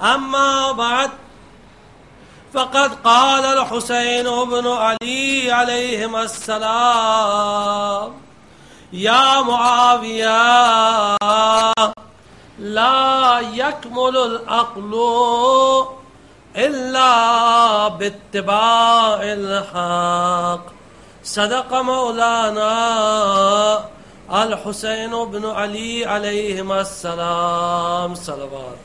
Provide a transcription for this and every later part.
أما بعد فقد قال الحسين بن علي عليهما السلام يا معاوية لا يكمل العقل إلا باتباع الحق. صدق مولانا الحسين بن علي عليهما السلام. صلوات.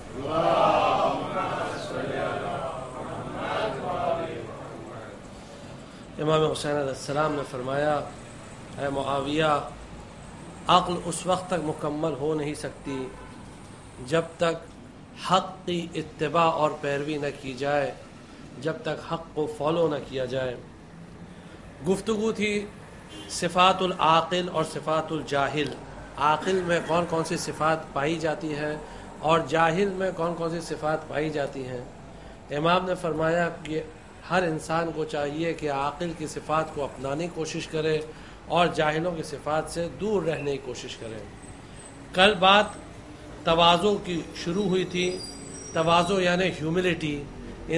امام حسین علیہ السلام نے فرمایا اے معاویہ، عقل اس وقت تک مکمل ہو نہیں سکتی جب تک حق کی اتباع اور پیروی نہ کی جائے، جب تک حق کو فالو نہ کیا جائے. گفتگو تھی صفات العاقل اور صفات الجاہل. عاقل میں کون کون سی صفات پائی جاتی ہے اور جاہل میں کون کون سی صفات پائی جاتی ہیں. امام نے فرمایا کہ ہر انسان کو چاہیے کہ عاقل کی صفات کو اپنانے کی کوشش کرے اور جاہلوں کی صفات سے دور رہنے کی کوشش کرے. کل بات تواضع کی شروع ہوئی تھی. تواضع یعنی ہیوملٹی.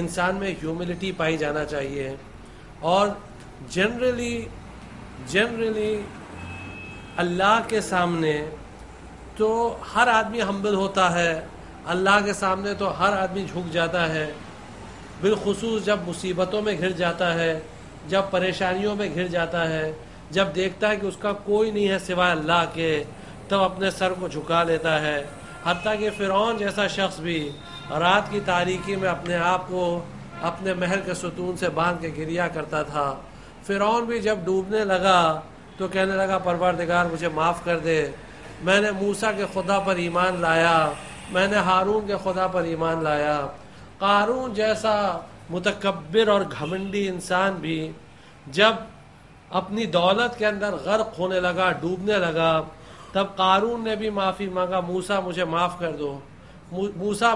انسان میں ہیوملٹی پائی جانا چاہیے. اور جنرلی اللہ کے سامنے تو ہر آدمی ہمبل ہوتا ہے، اللہ کے سامنے تو ہر آدمی جھک جاتا ہے، بالخصوص جب مصیبتوں میں گھر جاتا ہے، جب پریشانیوں میں گھر جاتا ہے، جب دیکھتا ہے کہ اس کا کوئی نہیں ہے سوائے اللہ کے، تب اپنے سر کو جھکا لیتا ہے. حتیٰ کہ فرعون جیسا شخص بھی رات کی تاریکی میں اپنے آپ کو اپنے محل کے ستون سے باندھ کے گریا کرتا تھا. فرعون بھی جب ڈوبنے لگا تو کہنے لگا پروردگار مجھے معاف کر دے، میں نے موسیٰ کے خدا پر ایمان لایا، میں نے ہارون کے خدا پر ایمان لایا. قارون جیسا متکبر اور گھمنڈی انسان بھی جب اپنی دولت کے اندر غرق ہونے لگا، ڈوبنے لگا، تب قارون نے بھی معافی مانگا، موسیٰ مجھے معاف کر دو، موسیٰ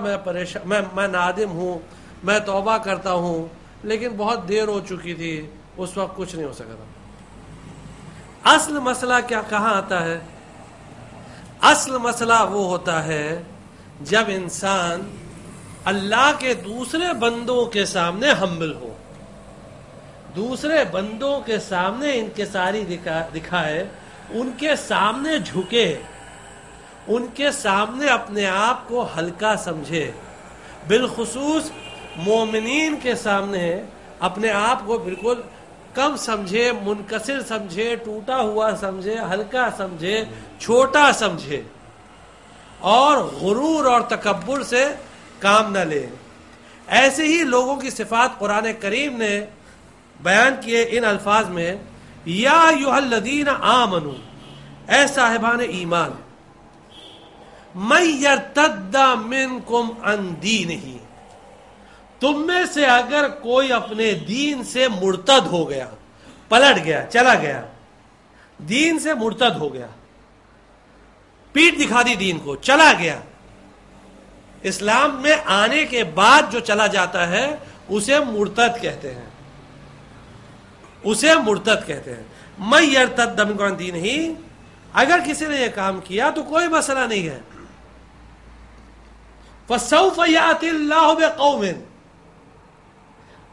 میں نادم ہوں، میں توبہ کرتا ہوں. لیکن بہت دیر ہو چکی تھی، اس وقت کچھ نہیں ہو سکا تھا. اصل مسئلہ کہاں آتا ہے؟ اصل مسئلہ وہ ہوتا ہے جب انسان اللہ کے دوسرے بندوں کے سامنے ہمبل ہو، دوسرے بندوں کے سامنے انکساری دکھائے، ان کے سامنے جھکے، ان کے سامنے اپنے آپ کو ہلکا سمجھے. بالخصوص مومنین کے سامنے اپنے آپ کو بالکل کم سمجھے، منکسر سمجھے، ٹوٹا ہوا سمجھے، ہلکا سمجھے، چھوٹا سمجھے، اور غرور اور تکبر سے کام نہ لے. ایسے ہی لوگوں کی صفات قرآن کریم نے بیان کیے ان الفاظ میں، یا ایھا الذین آمنوا، اے صاحبان ایمان، من یرتد منکم عن دینہ، تم میں سے اگر کوئی اپنے دین سے مرتد ہو گیا، پلٹ گیا، چلا گیا، دین سے مرتد ہو گیا، پیٹ دکھا دی دین کو، چلا گیا. اسلام میں آنے کے بعد جو چلا جاتا ہے اسے مرتد کہتے ہیں، اسے مرتد کہتے ہیں. من یرتد منکم عن دینہ، اگر کسی نے یہ کام کیا تو کوئی مسئلہ نہیں ہے. فسوف یأتی اللہ بقوم،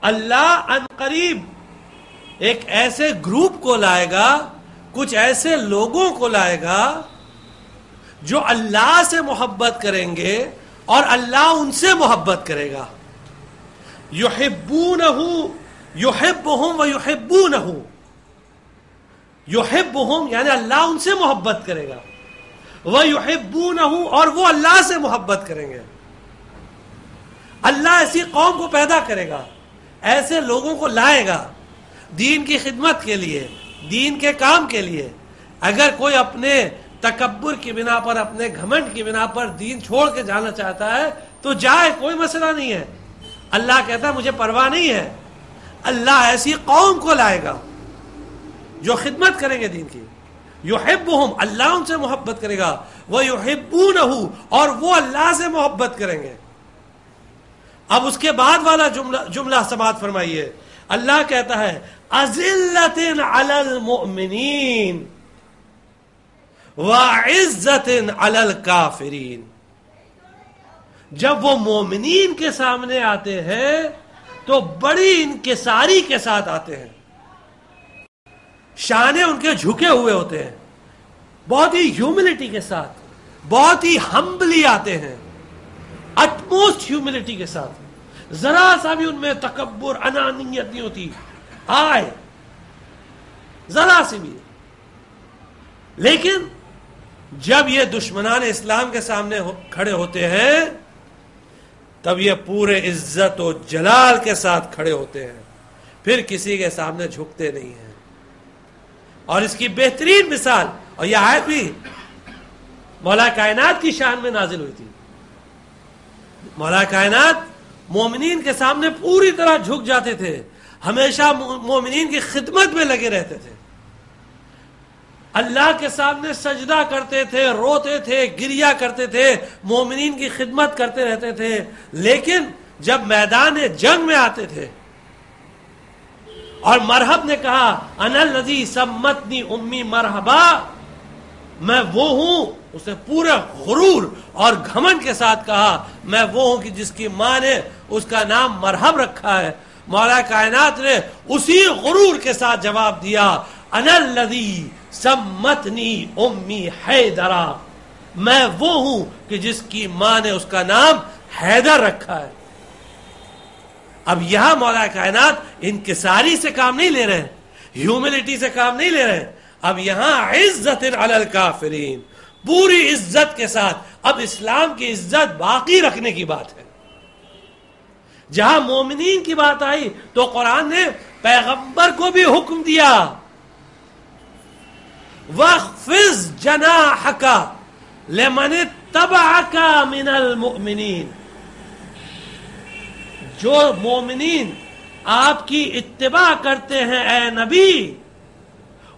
اللہ ان قریب ایک ایسے گروپ کو لائے گا، کچھ ایسے لوگوں کو لائے گا جو اللہ سے محبت کریں گے اور اللہ ان سے محبت کرے گا. یحبونہ، یحبہم ویحبونہ، یحبہم یعنی اللہ ان سے محبت کرے گا، ویحبونہ اور وہ اللہ سے محبت کریں گے. اللہ ایسی قوم کو پیدا کرے گا، ایسے لوگوں کو لائے گا دین کی خدمت کے لیے، دین کے کام کے لیے. اگر کوئی اپنے تکبر کی بنا پر، اپنے گھمنڈ کی بنا پر دین چھوڑ کے جانا چاہتا ہے تو جائے، کوئی مسئلہ نہیں ہے. اللہ کہتا ہے مجھے پرواہ نہیں ہے. اللہ ایسی قوم کو لائے گا جو خدمت کریں گے دین کی. یحبہم، اللہ ان سے محبت کرے گا، ویحبونہ اور وہ اللہ سے محبت کریں گے. اب اس کے بعد والا جملہ سماعت فرمائیے. اللہ کہتا ہے اذلۃ علی المؤمنین وعزۃ علی الکافرین. جب وہ مومنین کے سامنے آتے ہیں تو بڑی انکساری کے ساتھ آتے ہیں، شانے ان کے جھکے ہوئے ہوتے ہیں، بہت ہی ہیوملٹی کے ساتھ، بہت ہی ہمبلی آتے ہیں، اٹموسٹ ہیوملٹی کے ساتھ، ذرا سا بھی ان میں تکبر انانیت نہیں ہوتی، آئے ذرا سی بھی۔ لیکن جب یہ دشمنان اسلام کے سامنے کھڑے ہوتے ہیں تب یہ پورے عزت و جلال کے ساتھ کھڑے ہوتے ہیں، پھر کسی کے سامنے جھکتے نہیں ہیں۔ اور اس کی بہترین مثال، اور یہ آیت بھی مولا کائنات کی شان میں نازل ہوئی تھی، مولا کائنات مومنین کے سامنے پوری طرح جھک جاتے تھے، ہمیشہ مومنین کی خدمت میں لگے رہتے تھے، اللہ کے سامنے سجدہ کرتے تھے، روتے تھے، گریا کرتے تھے، مومنین کی خدمت کرتے رہتے تھے۔ لیکن جب میدان جنگ میں آتے تھے اور مرحب نے کہا انا الذی سمتنی امی مرحبا، میں وہ ہوں، اسے پورے غرور اور گھمنڈ کے ساتھ کہا میں وہ ہوں کہ جس کی ماں نے اس کا نام مرحب رکھا ہے۔ مولا کائنات نے اسی غرور کے ساتھ جواب دیا انا الذی سمتنی امی حیدرا، میں وہ ہوں کہ جس کی ماں نے اس کا نام حیدر رکھا ہے۔ اب یہاں مولا کائنات انکساری سے کام نہیں لے رہے ہیں، ہیوملٹی سے کام نہیں لے رہے ہیں، اب یہاں عزت علی الکافرین، پوری عزت کے ساتھ اب اسلام کی عزت باقی رکھنے کی بات ہے۔ جہاں مومنین کی بات آئی تو قرآن نے پیغمبر کو بھی حکم دیا وَاخْفِضْ جَنَاحَكَ لِمَنِ اتَّبَعَكَ مِنَ الْمُؤْمِنِينَ، جو مومنین آپ کی اتباع کرتے ہیں اے نبی،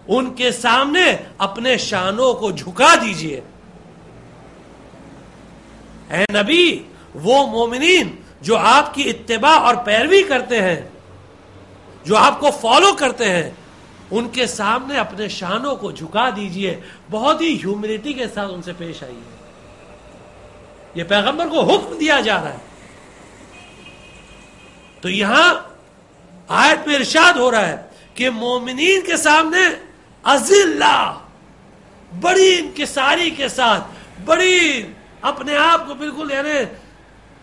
ان کے سامنے اپنے شانوں کو جھکا دیجئے۔ اے نبی، وہ مومنین جو آپ کی اتباع اور پیروی کرتے ہیں، جو آپ کو فالو کرتے ہیں، ان کے سامنے اپنے شانوں کو جھکا دیجئے، بہت ہی ہیوملٹی کے ساتھ ان سے پیش آئیے۔ یہ پیغمبر کو حکم دیا جا رہا ہے۔ تو یہاں آیت میں ارشاد ہو رہا ہے کہ مومنین کے سامنے اذلہ، بڑی انکساری کے ساتھ، بڑی اپنے آپ کو بالکل یعنی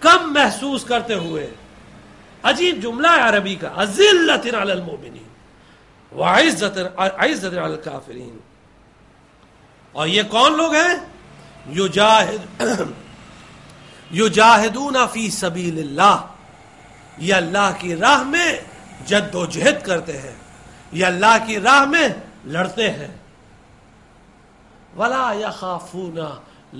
کم محسوس کرتے ہوئے، عجیب جملہ ہے عربی کا، اذلۃ علی المؤمنین وعزت علی الکافرین۔ اور یہ کون لوگ ہیں؟ یجاہدون فی سبیل اللہ، یہ اللہ کی راہ میں جد و جہد کرتے ہیں، یہ اللہ کی راہ میں لڑتے ہیں۔ ولا یخافون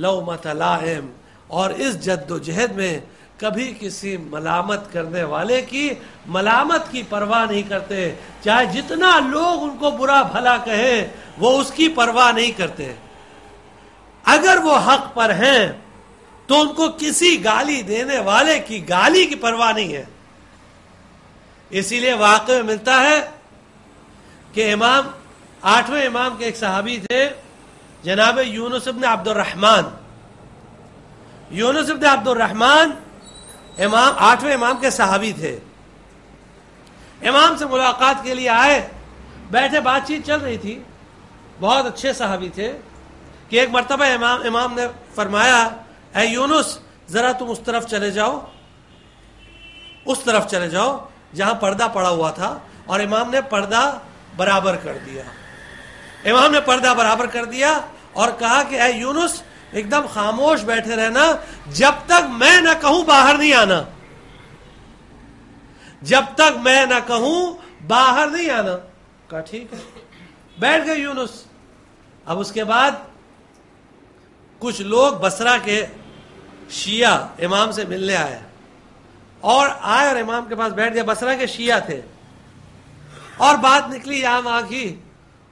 لومۃ لائم، اور اس جد و جہد میں کبھی کسی ملامت کرنے والے کی ملامت کی پرواہ نہیں کرتے، چاہے جتنا لوگ ان کو برا بھلا کہیں وہ اس کی پرواہ نہیں کرتے۔ اگر وہ حق پر ہیں تو ان کو کسی گالی دینے والے کی گالی کی پرواہ نہیں ہے۔ اسی لیے واقع میں ملتا ہے کہ آٹھویں امام کے ایک صحابی تھے جناب یونس بن عبد الرحمن۔ یونس بن عبد الرحمن آٹھویں امام کے صحابی تھے۔ امام سے ملاقات کے لیے آئے، بیٹھے، بات چیت چل رہی تھی، بہت اچھے صحابی تھے کہ ایک مرتبہ امام نے فرمایا اے یونس ذرا تم اس طرف چلے جاؤ، اس طرف چلے جاؤ جہاں پردہ پڑا ہوا تھا، اور امام نے پردہ برابر کر دیا۔ امام نے پردہ برابر کر دیا اور کہا کہ اے یونس ایک دم خاموش بیٹھے رہنا، جب تک میں نہ کہوں باہر نہیں آنا، جب تک میں نہ کہوں باہر نہیں آنا۔ کہا ٹھیک ہے، بیٹھ گئے یونس۔ اب اس کے بعد کچھ لوگ بصرہ کے شیعہ امام سے ملنے آئے اور امام کے پاس بیٹھ گئے، بصرہ کے شیعہ تھے، اور بات نکلی یہاں وہاں کی،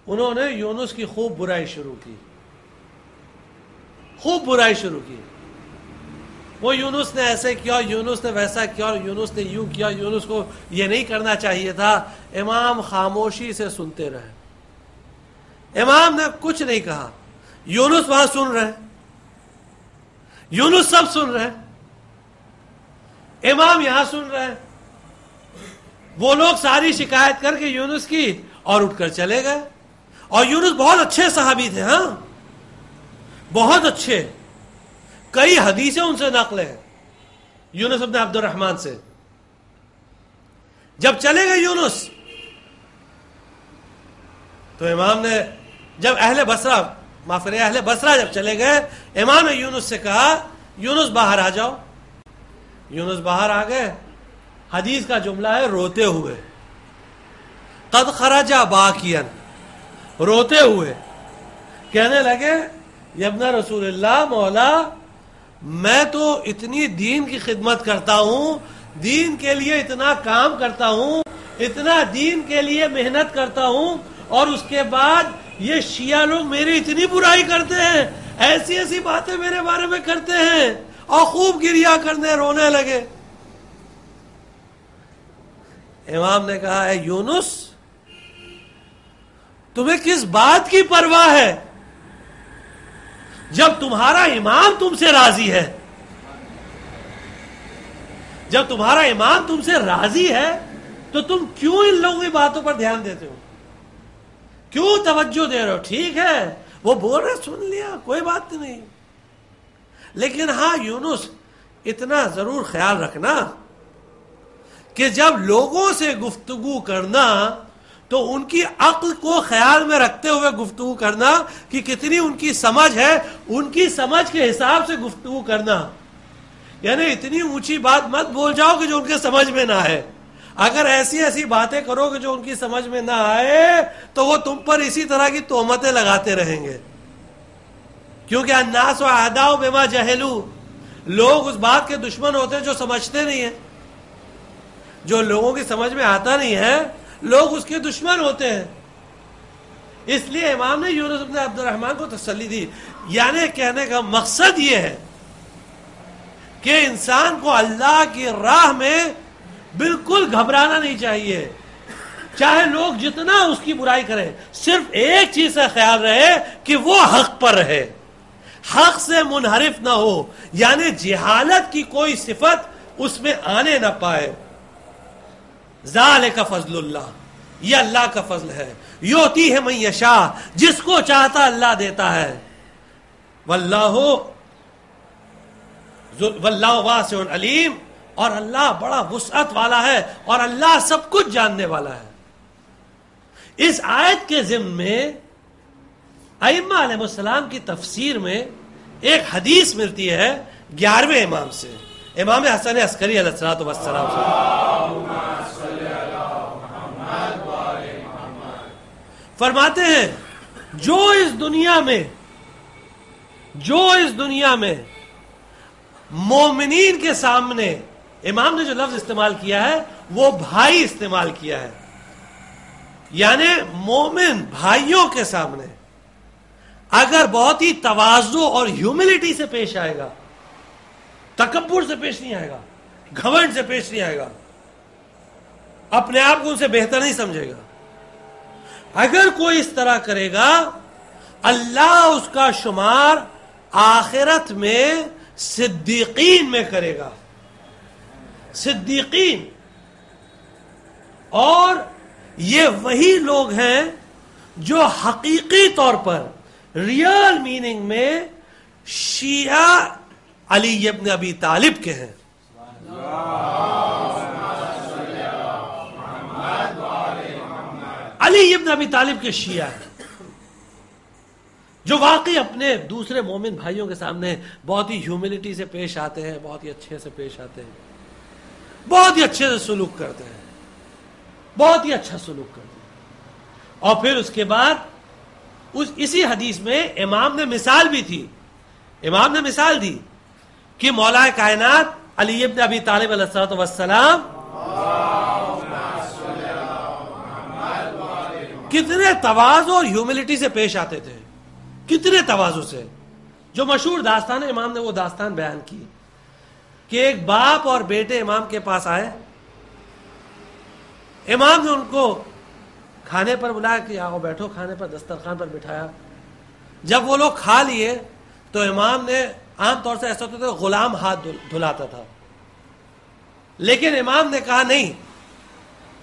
انہوں نے یونس کی خوب برائی شروع کی، خوب برائی شروع کی۔ وہ یونس نے ایسے کیا، یونس نے ویسا کیا، یونس نے یوں کیا، یونس کو یہ نہیں کرنا چاہیے تھا۔ امام خاموشی سے سنتے رہے، امام نے کچھ نہیں کہا، یونس وہاں سن رہے، یونس سب سن رہے، امام یہاں سن رہے ہیں. وہ لوگ ساری شکایت کر کے یونس کی اور اٹھ کر چلے گئے. اور یونس بہت اچھے صحابی تھے, ہاں بہت اچھے, کئی حدیثیں ان سے نقل ہیں یونس ابن عبد الرحمن سے. جب چلے گئے یونس تو امام نے, جب اہل بصرہ جب چلے گئے, امام نے یونس سے کہا یونس باہر آ جاؤ. یونس باہر آ گئے. حدیث کا جملہ ہے روتے ہوئے, قد خرج باکیا, روتے ہوئے کہنے لگے یا ابن رسول اللہ, مولا میں تو اتنی دین کی خدمت کرتا ہوں, دین کے لیے اتنا کام کرتا ہوں, اتنا دین کے لیے محنت کرتا ہوں, اور اس کے بعد یہ شیعہ لوگ میری اتنی برائی کرتے ہیں, ایسی ایسی باتیں میرے بارے میں کرتے ہیں, اور خوب گریا کرنے, رونے لگے. امام نے کہا اے یونس, تمہیں کس بات کی پرواہ ہے جب تمہارا امام تم سے راضی ہے؟ جب تمہارا امام تم سے راضی ہے تو تم کیوں ان لوگوں کی باتوں پر دھیان دیتے ہو, کیوں توجہ دے رہے ہو؟ ٹھیک ہے وہ بول رہے, سن لیا, کوئی بات نہیں, لیکن ہاں یونس اتنا ضرور خیال رکھنا کہ جب لوگوں سے گفتگو کرنا تو ان کی عقل کو خیال میں رکھتے ہوئے گفتگو کرنا کہ کتنی ان کی سمجھ ہے, ان کی سمجھ کے حساب سے گفتگو کرنا. یعنی اتنی اونچی بات مت بول جاؤ کہ جو ان کے سمجھ میں نہ آئے. اگر ایسی ایسی باتیں کرو کہ جو ان کی سمجھ میں نہ آئے تو وہ تم پر اسی طرح کی تہمتیں لگاتے رہیں گے, کیونکہ الناس اعداء بما جہلوا, لوگ اس بات کے دشمن ہوتے ہیں جو سمجھتے نہیں ہیں. جو لوگوں کی سمجھ میں آتا نہیں ہے لوگ اس کے دشمن ہوتے ہیں. اس لیے امام نے یونس بن عبد الرحمن کو تسلی دی. یعنی کہنے کا مقصد یہ ہے کہ انسان کو اللہ کی راہ میں بالکل گھبرانا نہیں چاہیے, چاہے لوگ جتنا اس کی برائی کریں, صرف ایک چیز کا خیال رہے کہ وہ حق پر رہے, حق سے منحرف نہ ہو, یعنی جہالت کی کوئی صفت اس میں آنے نہ پائے. ذالک فضل اللہ, یہ اللہ کا فضل ہے, یؤتی ہے من یشاء, جس کو چاہتا اللہ دیتا ہے. واللہ واسع علیم, اور اللہ بڑا وسعت والا ہے, اور اللہ سب کچھ جاننے والا ہے. اس آیت کے ضمن میں ائمہ علیہ السلام کی تفسیر میں ایک حدیث ملتی ہے 11ویں امام سے, امام حسن عسکری علیہ السلام سے. فرماتے ہیں جو اس دنیا میں مومنین کے سامنے, امام نے جو لفظ استعمال کیا ہے وہ بھائی استعمال کیا ہے, یعنی مومن بھائیوں کے سامنے اگر بہت ہی تواضع اور ہیوملٹی سے پیش آئے گا, تکبر سے پیش نہیں آئے گا, گھمنڈ سے پیش نہیں آئے گا, اپنے آپ کو ان سے بہتر نہیں سمجھے گا, اگر کوئی اس طرح کرے گا اللہ اس کا شمار آخرت میں صدیقین میں کرے گا. صدیقین, اور یہ وہی لوگ ہیں جو حقیقی طور پر ریئل میننگ میں شیعہ علی ابن ابی طالب کے ہیں. علی ابن ابی طالب کے شیعہ ہیں جو واقعی اپنے دوسرے مومن بھائیوں کے سامنے بہت ہی ہیوملٹی سے پیش آتے ہیں, بہت ہی اچھے سے پیش آتے ہیں, بہت ہی اچھے سے سلوک کرتے ہیں, بہت ہی اچھا سلوک کرتے ہیں. اور پھر اس کے بعد اسی حدیث میں امام نے مثال بھی تھی, امام نے مثال دی کہ مولا کائنات علی ابن ابی طالب علیہ السلام کتنے تواضع اور ہیوملٹی سے پیش آتے تھے, کتنے تواضع سے. جو مشہور داستان ہے, امام نے وہ داستان بیان کی کہ ایک باپ اور بیٹے امام کے پاس آئے, امام نے ان کو کھانے پر بلایا کہ آؤ بیٹھو کھانے پر, دسترخوان پر بٹھایا. جب وہ لوگ کھا لیے تو امام نے, عام طور سے ایسا ہوتا تھا غلام ہاتھ دھلاتا تھا, لیکن امام نے کہا نہیں،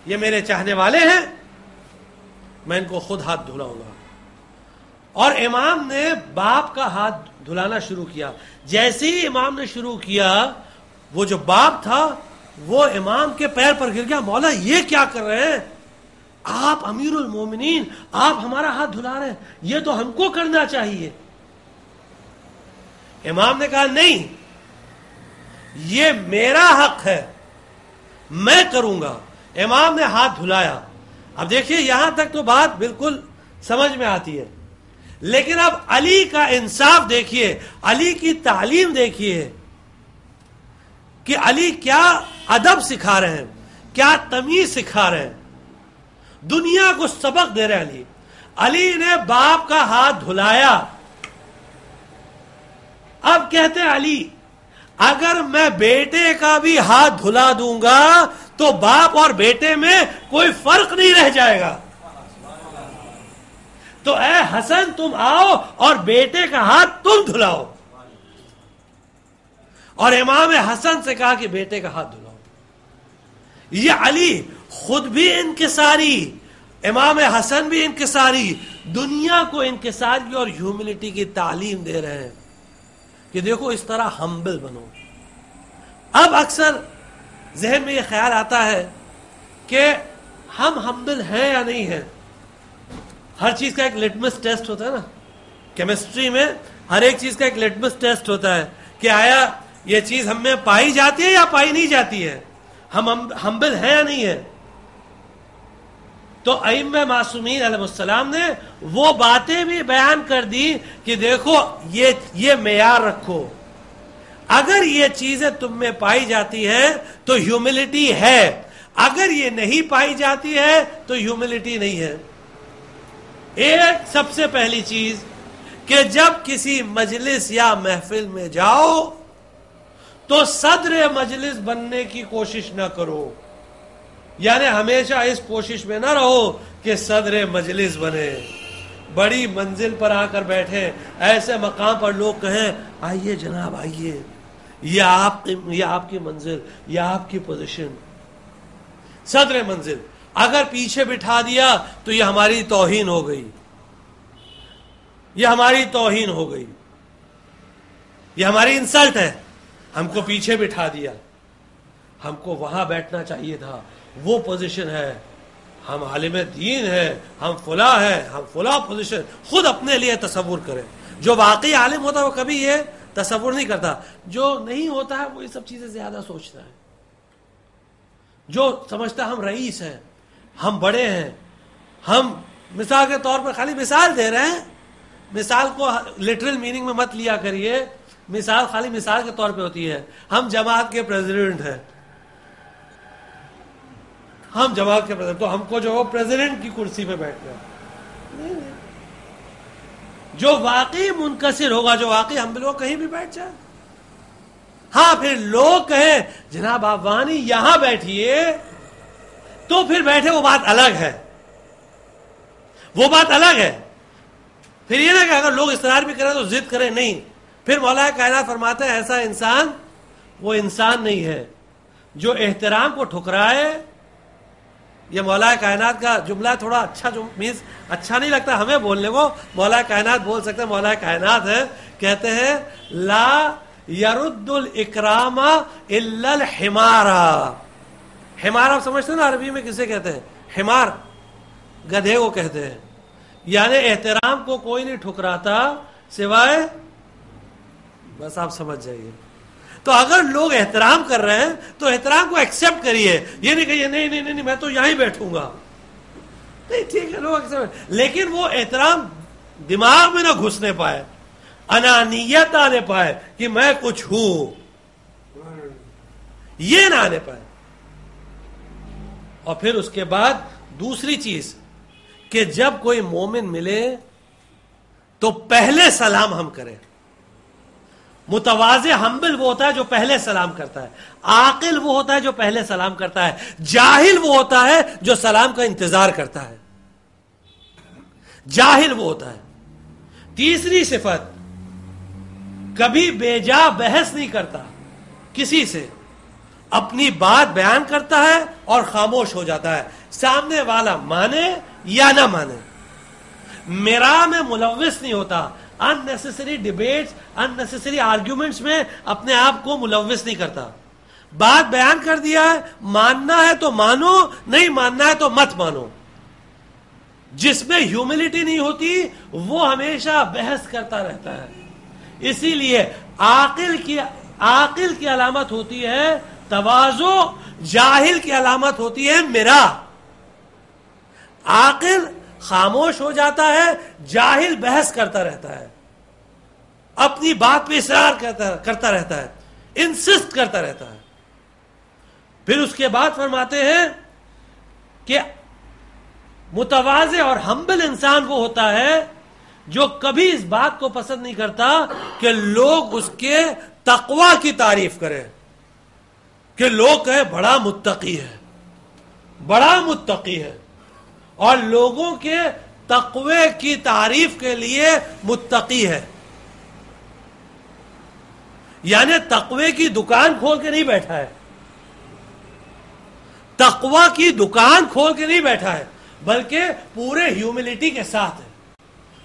یہ میرے چاہنے والے ہیں، میں ان کو خود ہاتھ دھلاؤں گا. اور امام نے باپ کا ہاتھ دھلانا شروع کیا. جیسے ہی امام نے شروع کیا، وہ جو باپ تھا وہ امام کے پیر پر گر گیا. مولا یہ کیا کر رہے ہیں آپ؟ امیر المومنین، آپ ہمارا ہاتھ دھلا رہے ہیں، یہ تو ہم کو کرنا چاہیے. امام نے کہا نہیں، یہ میرا حق ہے، میں کروں گا. امام نے ہاتھ دھلایا. اب دیکھیے یہاں تک تو بات بالکل سمجھ میں آتی ہے، لیکن اب علی کا انصاف دیکھیے، علی کی تعلیم دیکھیے کہ علی کیا ادب سکھا رہے ہیں، کیا تمیز سکھا رہے ہیں، دنیا کو سبق دے رہے ہیں. علی نے باپ کا ہاتھ دھلایا. اب کہتے ہیں علی اگر میں بیٹے کا بھی ہاتھ دھلا دوں گا تو باپ اور بیٹے میں کوئی فرق نہیں رہ جائے گا. تو اے حسن تم آؤ اور بیٹے کا ہاتھ تم دھلاؤ. اور امام حسن سے کہا کہ بیٹے کا ہاتھ دھلاؤ. یہ علی خود بھی انکساری، امام حسن بھی انکساری، دنیا کو انکساری اور ہیوملٹی کی تعلیم دے رہے ہیں کہ دیکھو اس طرح ہمبل بنو. اب اکثر ذہن میں یہ خیال آتا ہے کہ ہم ہمبل ہیں یا نہیں ہیں. ہر چیز کا ایک لٹمس ٹیسٹ ہوتا ہے نا، کیمسٹری میں ہر ایک چیز کا ایک لٹمس ٹیسٹ ہوتا ہے کہ آیا یہ چیز ہم میں پائی جاتی ہے یا پائی نہیں جاتی ہے، ہم ہمبل ہیں یا نہیں ہے. تو ائمہ معصومین علیہ السلام نے وہ باتیں بھی بیان کر دی کہ دیکھو یہ معیار رکھو، اگر یہ چیزیں تم میں پائی جاتی ہے تو ہیوملٹی ہے، اگر یہ نہیں پائی جاتی ہے تو ہیوملٹی نہیں ہے. ایک سب سے پہلی چیز کہ جب کسی مجلس یا محفل میں جاؤ تو صدر مجلس بننے کی کوشش نہ کرو. یعنی ہمیشہ اس کوشش میں نہ رہو کہ صدر مجلس بنے، بڑی منزل پر آ کر بیٹھے، ایسے مقام پر لوگ کہیں آئیے جناب آئیے، یہ آپ کی منزل، یہ آپ کی پوزیشن. صدر منزل اگر پیچھے بٹھا دیا تو یہ ہماری توہین ہو گئی، یہ ہماری توہین ہو گئی، یہ ہماری انسلٹ ہے. ہم کو پیچھے بٹھا دیا، ہم کو وہاں بیٹھنا چاہیے تھا، وہ پوزیشن ہے، ہم عالم دین ہے، ہم فلاں ہے، ہم فلاں پوزیشن. خود اپنے لیے تصور کریں. جو واقعی عالم ہوتا ہے وہ کبھی یہ تصور نہیں کرتا، جو نہیں ہوتا ہے وہ یہ سب چیزیں زیادہ سوچتا ہے. جو سمجھتا ہے ہم رئیس ہیں، ہم بڑے ہیں، ہم مثال کے طور پر خالی مثال دے رہے ہیں، مثال کو لٹرل میننگ میں مت لیا کریے، مثال خالی مثال کے طور پہ ہوتی ہے. ہم جماعت کے پریزیڈنٹ ہیں، ہم جماعت کے پریزیڈنٹ، تو ہم کو جو وہ پریزیڈنٹ کی کرسی پہ بیٹھ گیا. جو واقعی منکسر ہوگا، جو واقعی ہم لوگ کہیں بھی بیٹھ جائے. ہاں پھر لوگ کہیں جناب آپ وہاں نہیں یہاں بیٹھیے تو پھر بیٹھے، وہ بات الگ ہے، وہ بات الگ ہے. پھر یہ نہ کہ اگر لوگ اصرار بھی کریں تو ضد کریں، نہیں. پھر مولا کائنات فرماتے ہیں ایسا انسان وہ انسان نہیں ہے جو احترام کو ٹھکرائے. یہ مولا کائنات کا جملہ تھوڑا اچھا مینس اچھا نہیں لگتا ہمیں بولنے کو، مولا کائنات بول سکتے ہیں، مولا کائنات ہے، کہتے ہیں لا یرد الاکرام الا الحمار. حمار آپ سمجھتے ہیں نا عربی میں کسے کہتے ہیں؟ حمار گدھے کو کہتے ہیں. یعنی احترام کو کوئی نہیں ٹھکراتا سوائے، بس آپ سمجھ جائیے. تو اگر لوگ احترام کر رہے ہیں تو احترام کو ایکسپٹ کریے، یہ نہیں کہیے نہیں نہیں نہیں میں تو یہیں بیٹھوں گا. نہیں ٹھیک ہے لوگ ایکسپٹ، لیکن وہ احترام دماغ میں نہ گھسنے پائے، انانیت آنے پائے کہ میں کچھ ہوں، یہ نہ آنے پائے. اور پھر اس کے بعد دوسری چیز کہ جب کوئی مومن ملے تو پہلے سلام ہم کریں. متواضع ہمبل وہ ہوتا ہے جو پہلے سلام کرتا ہے، عاقل وہ ہوتا ہے جو پہلے سلام کرتا ہے، جاہل وہ ہوتا ہے جو سلام کا انتظار کرتا ہے. جاہل وہ ہوتا ہے. تیسری صفت، کبھی بے جا بحث نہیں کرتا کسی سے، اپنی بات بیان کرتا ہے اور خاموش ہو جاتا ہے، سامنے والا مانے یا نہ مانے، میرا میں ملوث نہیں ہوتا، unnecessary debates unnecessary arguments میں اپنے آپ کو ملوث نہیں کرتا. بات بیان کر دیا ہے، ماننا ہے تو مانو، نہیں ماننا ہے تو مت مانو. جس میں ہیوملٹی نہیں ہوتی وہ ہمیشہ بحث کرتا رہتا ہے. اسی لیے عاقل کی علامت ہوتی ہے تواضع، جاہل کی علامت ہوتی ہے میرا. عاقل خاموش ہو جاتا ہے، جاہل بحث کرتا رہتا ہے، اپنی بات پہ اصرار کرتا رہتا ہے، انسسٹ کرتا رہتا ہے. پھر اس کے بعد فرماتے ہیں کہ متواضع اور ہمبل انسان وہ ہوتا ہے جو کبھی اس بات کو پسند نہیں کرتا کہ لوگ اس کے تقوی کی تعریف کریں، کہ لوگ کہیں بڑا متقی ہے، بڑا متقی ہے، اور لوگوں کے تقوی کی تعریف کے لیے متقی ہے. یعنی تقوی کی دکان کھول کے نہیں بیٹھا ہے، تقوی کی دکان کھول کے نہیں بیٹھا ہے، بلکہ پورے ہیوملٹی کے ساتھ ہے.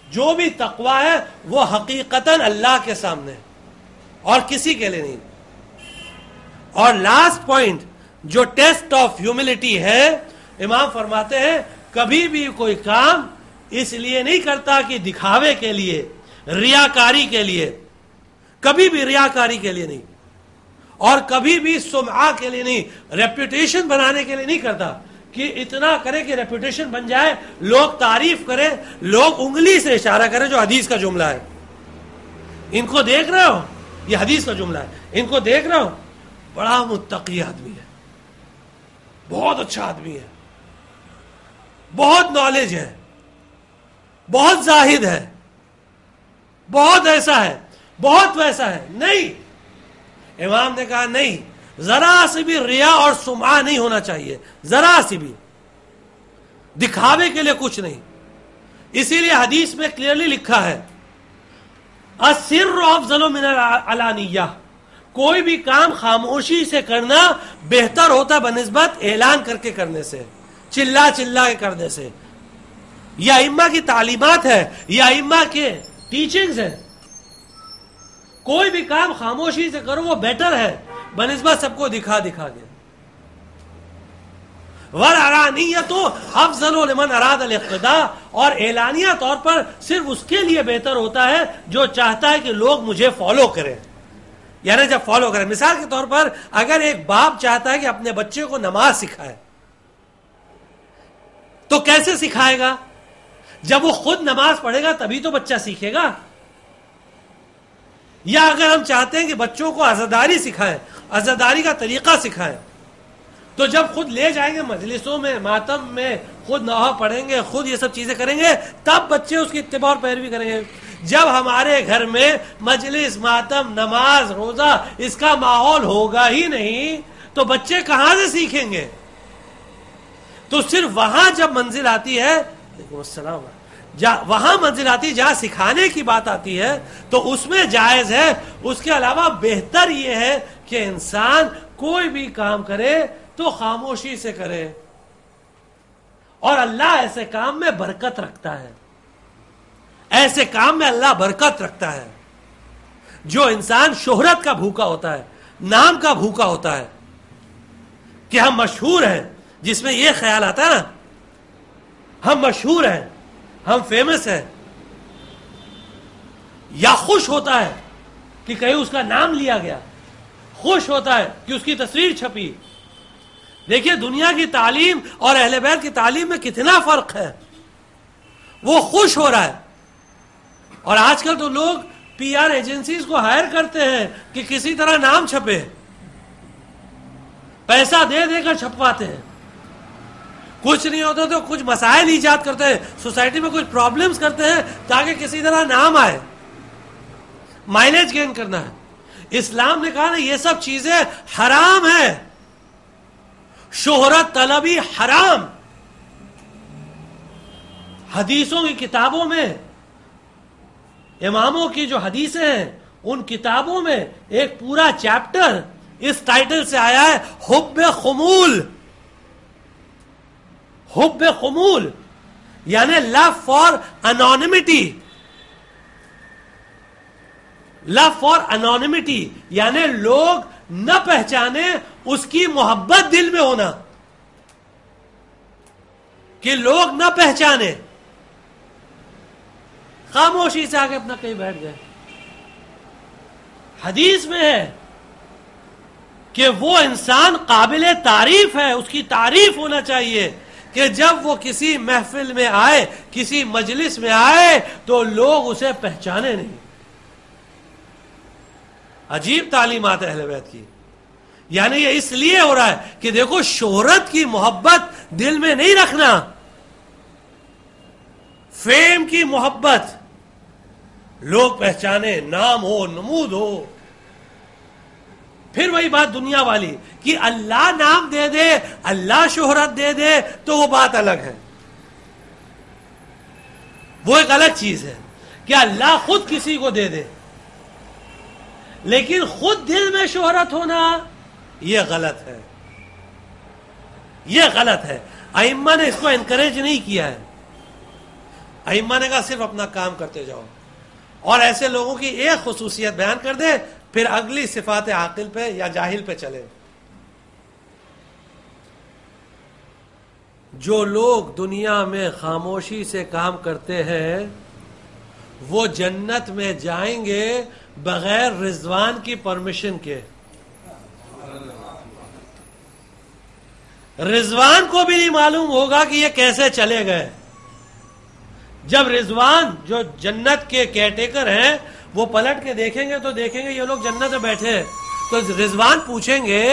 جو بھی تقوی ہے وہ حقیقتاً اللہ کے سامنے اور کسی کے لیے نہیں. اور لاسٹ پوائنٹ جو ٹیسٹ آف ہیوملٹی ہے، امام فرماتے ہیں کبھی بھی کوئی کام اس لیے نہیں کرتا کہ دکھاوے کے لیے، ریاکاری کے لیے، کبھی بھی ریاکاری کے لیے نہیں، اور کبھی بھی سمعہ کے لیے نہیں، ریپوٹیشن بنانے کے لیے نہیں کرتا کہ اتنا کرے کہ ریپوٹیشن بن جائے، لوگ تعریف کریں، لوگ انگلی سے اشارہ کریں، جو حدیث کا جملہ ہے. ان کو دیکھ رہے ہو، یہ حدیث کا جملہ ہے، ان کو دیکھ رہے ہو، بڑا متقی آدمی ہے، بہت اچھا آدمی ہے، بہت نالج ہے، بہت زاہد ہے، بہت ایسا ہے، بہت ویسا ہے. نہیں، امام نے کہا نہیں، ذرا سی بھی ریا اور سمعہ نہیں ہونا چاہیے، ذرا سی بھی دکھاوے کے لیے کچھ نہیں. اسی لیے حدیث میں کلیئرلی لکھا ہے السر افضل من العلانیہ، کوئی بھی کام خاموشی سے کرنا بہتر ہوتا بنسبت اعلان کر کے کرنے سے، چلا کے کرنے سے. یہ ائمہ کی تعلیمات ہے، یہ ائمہ کے ٹیچنگز ہیں. کوئی بھی کام خاموشی سے کرو وہ بیٹر ہے بنسبت سب کو دکھا کے. والعلانیۃ افضل لمن اراد الاقتداء، اور اعلانیہ طور پر صرف اس کے لیے بہتر ہوتا ہے جو چاہتا ہے کہ لوگ مجھے فالو کریں. یعنی جب فالو کریں، مثال کے طور پر اگر ایک باپ چاہتا ہے کہ اپنے بچے کو نماز سکھائے تو کیسے سکھائے گا؟ جب وہ خود نماز پڑھے گا تبھی تو بچہ سیکھے گا. یا اگر ہم چاہتے ہیں کہ بچوں کو عزاداری سکھائیں، عزاداری کا طریقہ سکھائیں، تو جب خود لے جائیں گے مجلسوں میں، ماتم میں، خود نوحہ پڑھیں گے، خود یہ سب چیزیں کریں گے، تب بچے اس کی اتباع اور پیروی کریں گے. جب ہمارے گھر میں مجلس، ماتم، نماز، روزہ اس کا ماحول ہوگا ہی نہیں تو بچے کہاں سے سیکھیں گے؟ تو صرف وہاں جب منزل آتی ہے، وعلیکم السلام، وہاں منزل آتی ہے جہاں سکھانے کی بات آتی ہے تو اس میں جائز ہے. اس کے علاوہ بہتر یہ ہے کہ انسان کوئی بھی کام کرے تو خاموشی سے کرے، اور اللہ ایسے کام میں برکت رکھتا ہے، ایسے کام میں اللہ برکت رکھتا ہے. جو انسان شہرت کا بھوکا ہوتا ہے، نام کا بھوکا ہوتا ہے کہ ہم مشہور ہیں، جس میں یہ خیال آتا ہے نا ہم مشہور ہیں، ہم فیمس ہیں، یا خوش ہوتا ہے کہ کہیں اس کا نام لیا گیا، خوش ہوتا ہے کہ اس کی تصویر چھپی. دیکھیے دنیا کی تعلیم اور اہل بیت کی تعلیم میں کتنا فرق ہے. وہ خوش ہو رہا ہے. اور آج کل تو لوگ پی آر ایجنسیز کو ہائر کرتے ہیں کہ کسی طرح نام چھپے، پیسہ دے دے کر چھپواتے ہیں. کچھ نہیں ہوتا تو کچھ مسائل ایجاد کرتے ہیں، سوسائٹی میں کچھ پرابلمز کرتے ہیں تاکہ کسی طرح نام آئے، مائلیج گین کرنا ہے. اسلام نے کہا نا یہ سب چیزیں حرام ہیں، شہرت طلبی حرام. حدیثوں کی کتابوں میں، اماموں کی جو حدیثیں ہیں ان کتابوں میں ایک پورا چیپٹر اس ٹائٹل سے آیا ہے حب خمول. حب خمول یعنی لو فار انانیمٹی. لو فار انانیمٹی یعنی لوگ نہ پہچانے اس کی محبت دل میں ہونا, کہ لوگ نہ پہچانے. خاموشی سے آگے اپنا کہیں بیٹھ گئے. حدیث میں ہے کہ وہ انسان قابل تعریف ہے, اس کی تعریف ہونا چاہیے کہ جب وہ کسی محفل میں آئے, کسی مجلس میں آئے تو لوگ اسے پہچانے نہیں. عجیب تعلیمات اہل بیت کی. یعنی یہ اس لیے ہو رہا ہے کہ دیکھو شہرت کی محبت دل میں نہیں رکھنا, فیم کی محبت, لوگ پہچانے, نام ہو, نمود ہو. پھر وہی بات دنیا والی کہ اللہ نام دے دے, اللہ شہرت دے دے تو وہ بات الگ ہے, وہ ایک الگ چیز ہے کہ اللہ خود کسی کو دے دے, لیکن خود دل میں شہرت ہونا یہ غلط ہے, یہ غلط ہے. ائمہ نے اس کو انکریج نہیں کیا ہے. ائمہ نے کہا صرف اپنا کام کرتے جاؤ, اور ایسے لوگوں کی ایک خصوصیت بیان کر دے, پھر اگلی صفات عاقل پہ یا جاہل پہ چلے. جو لوگ دنیا میں خاموشی سے کام کرتے ہیں وہ جنت میں جائیں گے بغیر رضوان کی پرمیشن کے. رضوان کو بھی نہیں معلوم ہوگا کہ یہ کیسے چلے گئے. جب رضوان جو جنت کے کیئرٹیکر ہیں وہ پلٹ کے دیکھیں گے تو دیکھیں گے یہ لوگ جنت میں بیٹھے, تو رضوان پوچھیں گے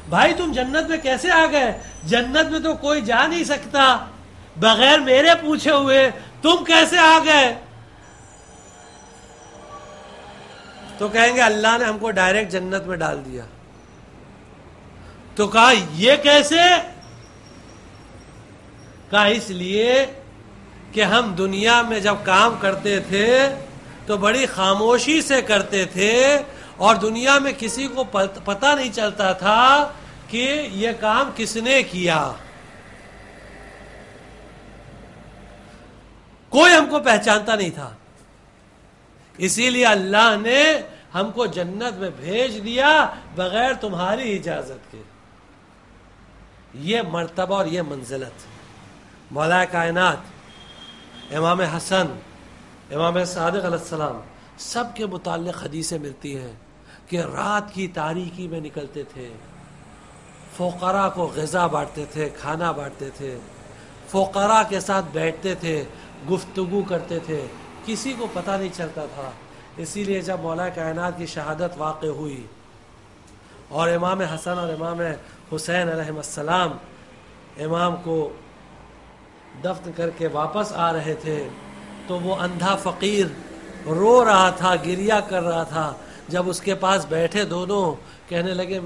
بھائی تم جنت میں کیسے آ گئے؟ جنت میں تو کوئی جا نہیں سکتا بغیر میرے پوچھے ہوئے, تم کیسے آ گئے؟ تو کہیں گے اللہ نے ہم کو ڈائریکٹ جنت میں ڈال دیا. تو کہا یہ کیسے؟ کہا اس لیے کہ ہم دنیا میں جب کام کرتے تھے تو بڑی خاموشی سے کرتے تھے, اور دنیا میں کسی کو پتہ نہیں چلتا تھا کہ یہ کام کس نے کیا. کوئی ہم کو پہچانتا نہیں تھا, اسی لیے اللہ نے ہم کو جنت میں بھیج دیا بغیر تمہاری اجازت کے. یہ مرتبہ اور یہ منزلت مولا کائنات امام حسن, امام صادق علیہ السلام سب کے متعلق حدیثیں ملتی ہیں کہ رات کی تاریکی میں نکلتے تھے, فقراء کو غذا بانٹتے تھے, کھانا بانٹتے تھے, فقراء کے ساتھ بیٹھتے تھے, گفتگو کرتے تھے, کسی کو پتہ نہیں چلتا تھا. اسی لیے جب مولا کائنات کی شہادت واقع ہوئی اور امام حسن اور امام حسین علیہ السلام امام کو دفن کر کے واپس آ رہے تھے تو وہ اندھا فقیر رو رہا تھا, گریہ کر رہا تھا. جب اس کے پاس بیٹھے دونوں کہنے لگے,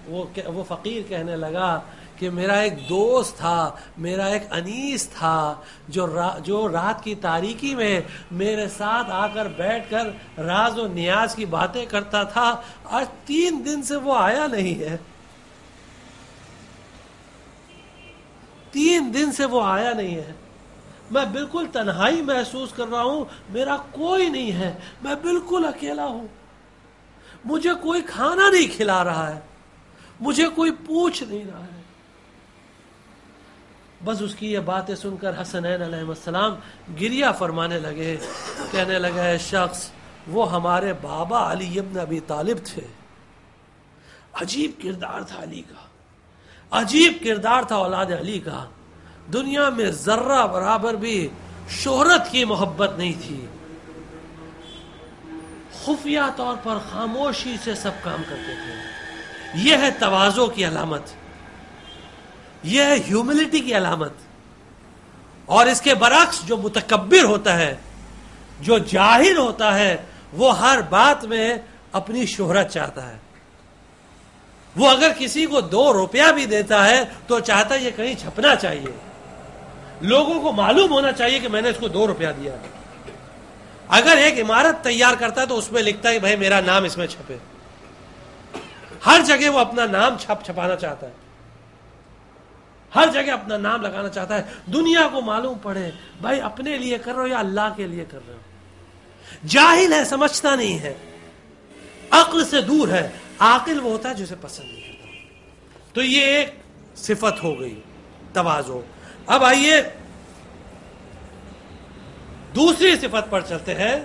وہ فقیر کہنے لگا کہ میرا ایک دوست تھا, میرا ایک انیس تھا جو رات کی تاریکی میں میرے ساتھ آ کر بیٹھ کر راز و نیاز کی باتیں کرتا تھا, آج 3 دن سے وہ آیا نہیں ہے. 3 دن سے وہ آیا نہیں ہے. میں بالکل تنہائی محسوس کر رہا ہوں, میرا کوئی نہیں ہے, میں بالکل اکیلا ہوں, مجھے کوئی کھانا نہیں کھلا رہا ہے, مجھے کوئی پوچھ نہیں رہا ہے. بس اس کی یہ باتیں سن کر حسنین علیہ السلام گریہ فرمانے لگے, کہنے لگے شخص وہ ہمارے بابا علی ابن ابی طالب تھے. عجیب کردار تھا علی کا, عجیب کردار تھا اولاد علی کا. دنیا میں ذرہ برابر بھی شہرت کی محبت نہیں تھی, خفیہ طور پر خاموشی سے سب کام کرتے تھے. یہ ہے تواضع کی علامت, یہ ہے ہیوملٹی کی علامت. اور اس کے برعکس جو متکبر ہوتا ہے, جو جاہل ہوتا ہے, وہ ہر بات میں اپنی شہرت چاہتا ہے. وہ اگر کسی کو 2 روپیہ بھی دیتا ہے تو چاہتا ہے یہ کہیں چھپنا چاہیے, لوگوں کو معلوم ہونا چاہیے کہ میں نے اس کو 2 روپیہ دیا. اگر ایک عمارت تیار کرتا ہے تو اس میں لکھتا ہے کہ بھائی میرا نام اس میں چھپے. ہر جگہ وہ اپنا نام چھپانا چاہتا ہے، ہر جگہ اپنا نام لگانا چاہتا ہے. دنیا کو معلوم پڑے بھائی اپنے لیے کر رہے ہو یا اللہ کے لیے کر رہے ہو. جاہل ہے، سمجھتا نہیں ہے، عقل سے دور ہے. عاقل وہ ہوتا ہے جسے پسند نہیں کرتا. تو یہ ایک صفت ہو گئی تواضع. اب آئیے دوسری صفت پر چلتے ہیں.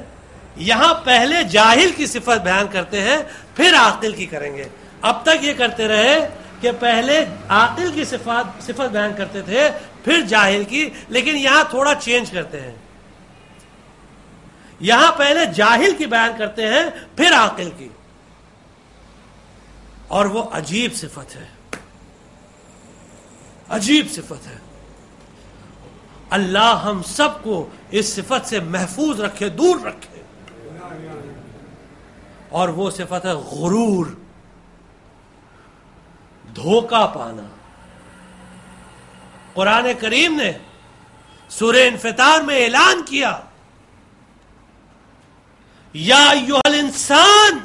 یہاں پہلے جاہل کی صفت بیان کرتے ہیں، پھر عاقل کی کریں گے. اب تک یہ کرتے رہے کہ پہلے عاقل کی صفت بیان کرتے تھے، پھر جاہل کی، لیکن یہاں تھوڑا چینج کرتے ہیں. یہاں پہلے جاہل کی بیان کرتے ہیں، پھر عاقل کی. اور وہ عجیب صفت ہے، عجیب صفت ہے. اللہ ہم سب کو اس صفت سے محفوظ رکھے، دور رکھے. اور وہ صفت ہے غرور، دھوکہ پانا. قرآن کریم نے سورہ انفطار میں اعلان کیا، یا ایھا الانسان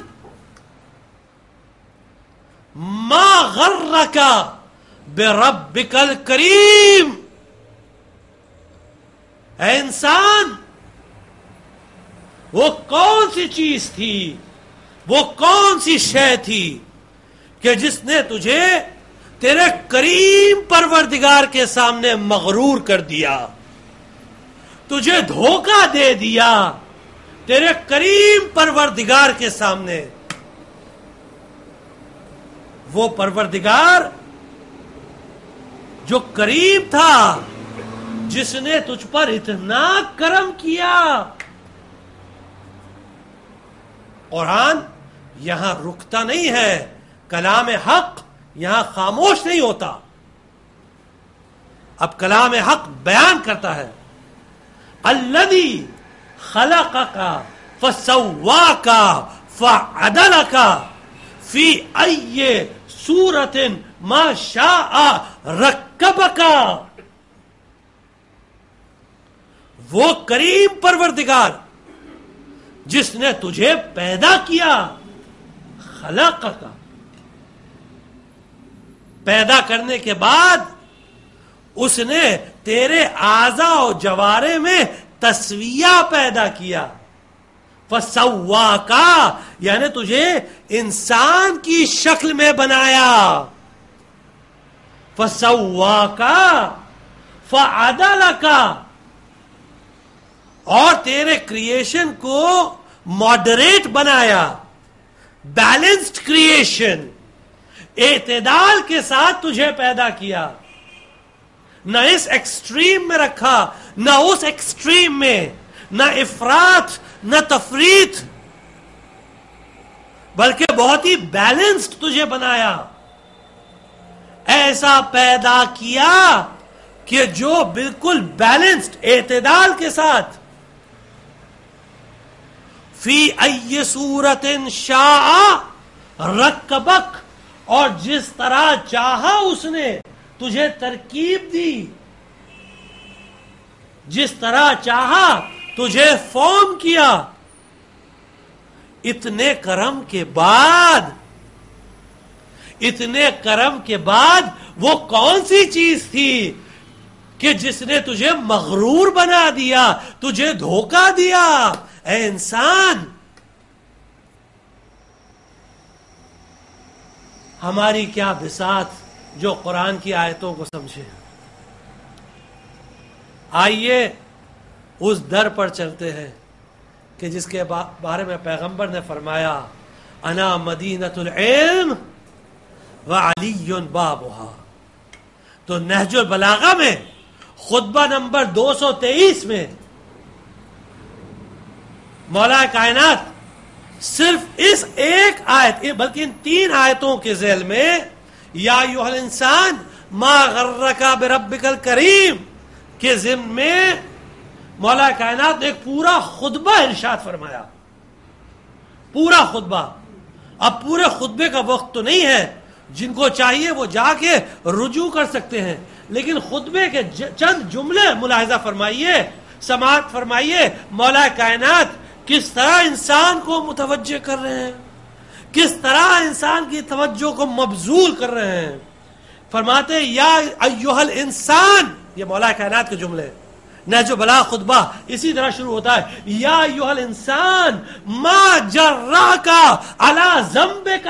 ما غرک بربک الکریم. اے انسان، وہ کون سی چیز تھی، وہ کون سی شے تھی کہ جس نے تجھے تیرے کریم پروردگار کے سامنے مغرور کر دیا، تجھے دھوکہ دے دیا تیرے کریم پروردگار کے سامنے. وہ پروردگار جو کریم تھا، جس نے تجھ پر اتنا کرم کیا. قرآن یہاں رکتا نہیں ہے، کلام حق یہاں خاموش نہیں ہوتا. اب کلام حق بیان کرتا ہے، الذی خلقک فسواک فعدلک فی ای صورت ما شاء رکبک. وہ کریم پروردگار جس نے تجھے پیدا کیا، خلق کا، پیدا کرنے کے بعد اس نے تیرے اعضاء و جوارے میں تسویہ پیدا کیا. فسواکا یعنی تجھے انسان کی شکل میں بنایا. فسواکا فعدلکا، اور تیرے کریشن کو ماڈریٹ بنایا، بیلنسڈ کریشن، اعتدال کے ساتھ تجھے پیدا کیا. نہ اس ایکسٹریم میں رکھا، نہ اس ایکسٹریم میں، نہ افراط نہ تفریط، بلکہ بہت ہی بیلنسڈ تجھے بنایا. ایسا پیدا کیا کہ جو بالکل بیلنسڈ، اعتدال کے ساتھ. فی ای صورت شاء رکبک، اور جس طرح چاہا اس نے تجھے ترکیب دی، جس طرح چاہا تجھے فارم کیا. اتنے کرم کے بعد، اتنے کرم کے بعد وہ کون سی چیز تھی کہ جس نے تجھے مغرور بنا دیا، تجھے دھوکہ دیا. اے انسان، ہماری کیا بساط جو قرآن کی آیتوں کو سمجھے. آئیے اس در پر چلتے ہیں کہ جس کے بارے میں پیغمبر نے فرمایا، انا مدینۃ العلم وعلی بابھا. تو نہج البلاغہ میں خطبہ نمبر 223 میں مولا کائنات صرف اس ایک آیت، بلکہ ان 3 آیتوں کے ذیل میں، یا ایھا الانسان ما غرک بربک الکریم کے ضمن میں مولا کائنات نے ایک پورا خطبہ ارشاد فرمایا. پورا خطبہ. اب پورے خطبے کا وقت تو نہیں ہے، جن کو چاہیے وہ جا کے رجوع کر سکتے ہیں، لیکن خطبے کے چند جملے ملاحظہ فرمائیے، سماعت فرمائیے. مولا کائنات کس طرح انسان کو متوجہ کر رہے ہیں، کس طرح انسان کی توجہ کو مبذول کر رہے ہیں. فرماتے ہیں یا ایھا الانسان، یہ مولا کائنات کے جملے، نہج البلاغہ خطبہ اسی طرح شروع ہوتا ہے، یا ایھا الانسان ما جراک علی ذنبک،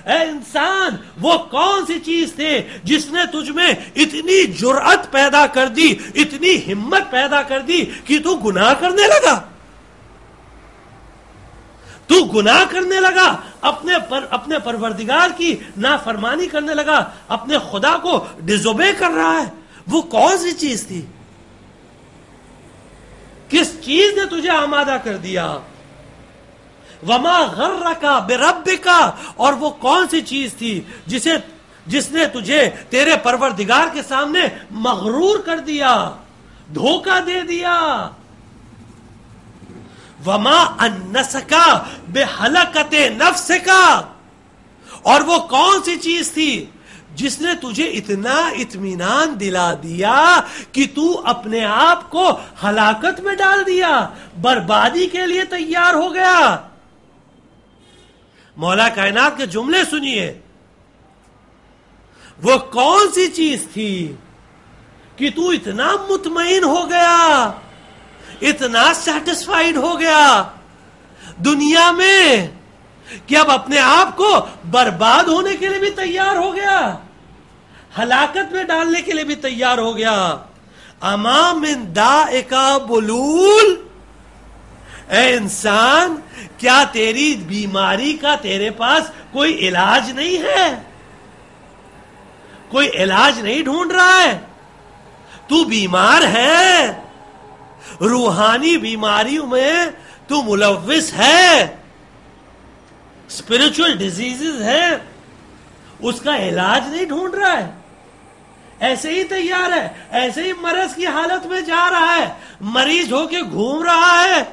اے انسان وہ کون سی چیز تھی جس نے تجھ میں اتنی جرأت پیدا کر دی، اتنی ہمت پیدا کر دی کہ تو گناہ کرنے لگا. تو گناہ کرنے لگا، اپنے پروردگار کی نافرمانی کرنے لگا، اپنے خدا کو ڈیزوبے کر رہا ہے. وہ کون سی چیز تھی؟ کس چیز نے تجھے آمادہ کر دیا؟ وما غرک بربک، اور وہ کون سی چیز تھی جس نے تجھے تیرے پروردگار کے سامنے مغرور کر دیا، دھوکہ دے دیا. وما انسک بحلقۃ نفسک، اور وہ کون سی چیز تھی جس نے تجھے اتنا اطمینان دلا دیا کہ تو اپنے آپ کو ہلاکت میں ڈال دیا، بربادی کے لیے تیار ہو گیا. مولا کائنات کے جملے سنیے. وہ کون سی چیز تھی کہ تو اتنا مطمئن ہو گیا، اتنا سیٹسفائیڈ ہو گیا دنیا میں کہ اب اپنے آپ کو برباد ہونے کے لیے بھی تیار ہو گیا، ہلاکت میں ڈالنے کے لیے بھی تیار ہو گیا. اما من دائک بلول، اے انسان کیا تیری بیماری کا تیرے پاس کوئی علاج نہیں ہے؟ کوئی علاج نہیں ڈھونڈ رہا ہے؟ تو بیمار ہے، روحانی بیماریوں میں تو ملوث ہے، اسپرچل ڈیزیزز ہے، اس کا علاج نہیں ڈھونڈ رہا ہے، ایسے ہی تیار ہے، ایسے ہی مرض کی حالت میں جا رہا ہے، مریض ہو کے گھوم رہا ہے.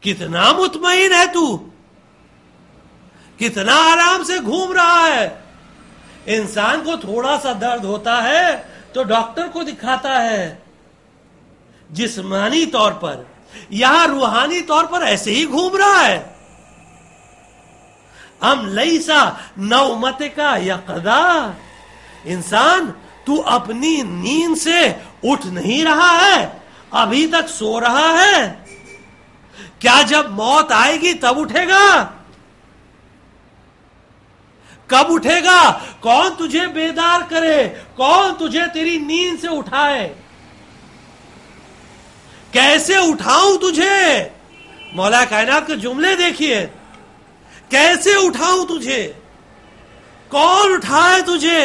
کتنا مطمئن ہے تو، کتنا آرام سے گھوم رہا ہے. انسان کو تھوڑا سا درد ہوتا ہے تو ڈاکٹر کو دکھاتا ہے جسمانی طور پر، یا روحانی طور پر ایسے ہی گھوم رہا ہے. ام لیسا نومتک یقظا، انسان تو اپنی نیند سے اٹھ نہیں رہا ہے، ابھی تک سو رہا ہے. کیا جب موت آئے گی تب اٹھے گا؟ کب اٹھے گا؟ کون تجھے بیدار کرے؟ کون تجھے تیری نیند سے اٹھائے؟ کیسے اٹھاؤں تجھے؟ مولا کائنات کے جملے دیکھیے. کیسے اٹھاؤں تجھے؟ کون اٹھائے تجھے؟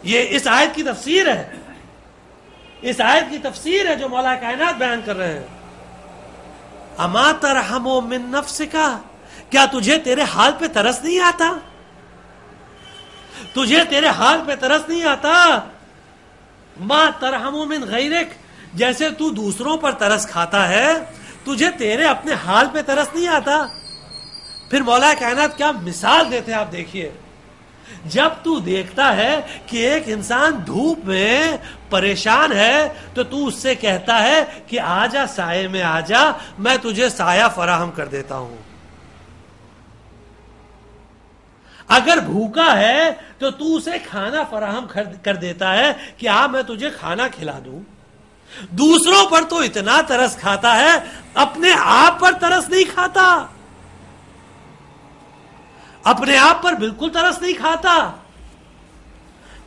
یہ اس آیت کی تفسیر ہے، اس آیت کی تفسیر ہے جو مولا کائنات بیان کر رہے ہیں. اما ترحم من نفسک، کیا تجھے تیرے حال پہ ترس نہیں آتا؟ تجھے تیرے حال پہ ترس نہیں آتا؟ ما ترحم من غیرک، جیسے تو دوسروں پر ترس کھاتا ہے، تجھے تیرے اپنے حال پہ ترس نہیں آتا؟ پھر مولا کائنات کیا مثال دیتے ہیں آپ دیکھیے. جب تو دیکھتا ہے کہ ایک انسان دھوپ میں پریشان ہے تو تو اس سے کہتا ہے کہ آجا سائے میں آجا، میں تجھے سایہ فراہم کر دیتا ہوں. اگر بھوکا ہے تو تو اسے کھانا فراہم کر دیتا ہے کہ میں تجھے کھانا کھلا دوں. دوسروں پر تو اتنا ترس کھاتا ہے، اپنے آپ پر ترس نہیں کھاتا، اپنے آپ پر بالکل ترس نہیں کھاتا.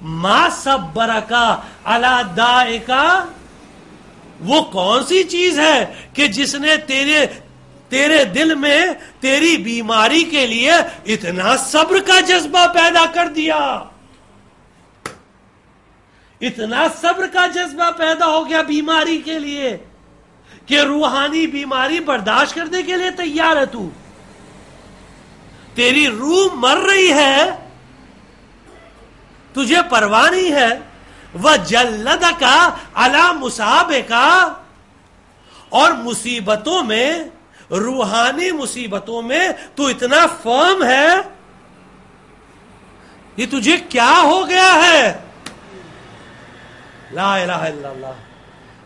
ما صبرک علی دائک، وہ کون سی چیز ہے کہ جس نے تیرے دل میں تیری بیماری کے لیے اتنا صبر کا جذبہ پیدا کر دیا، اتنا صبر کا جذبہ پیدا ہو گیا بیماری کے لیے کہ روحانی بیماری برداشت کرنے کے لیے تیار ہے. تو تیری روح مر رہی ہے، تجھے پرواہ نہیں ہے. وَجَلَّدَكَ عَلَى مُصَابِكَ، اور مصیبتوں میں، روحانی مصیبتوں میں تو اتنا فرم ہے. یہ تجھے کیا ہو گیا ہے؟ لا الہ الا اللہ.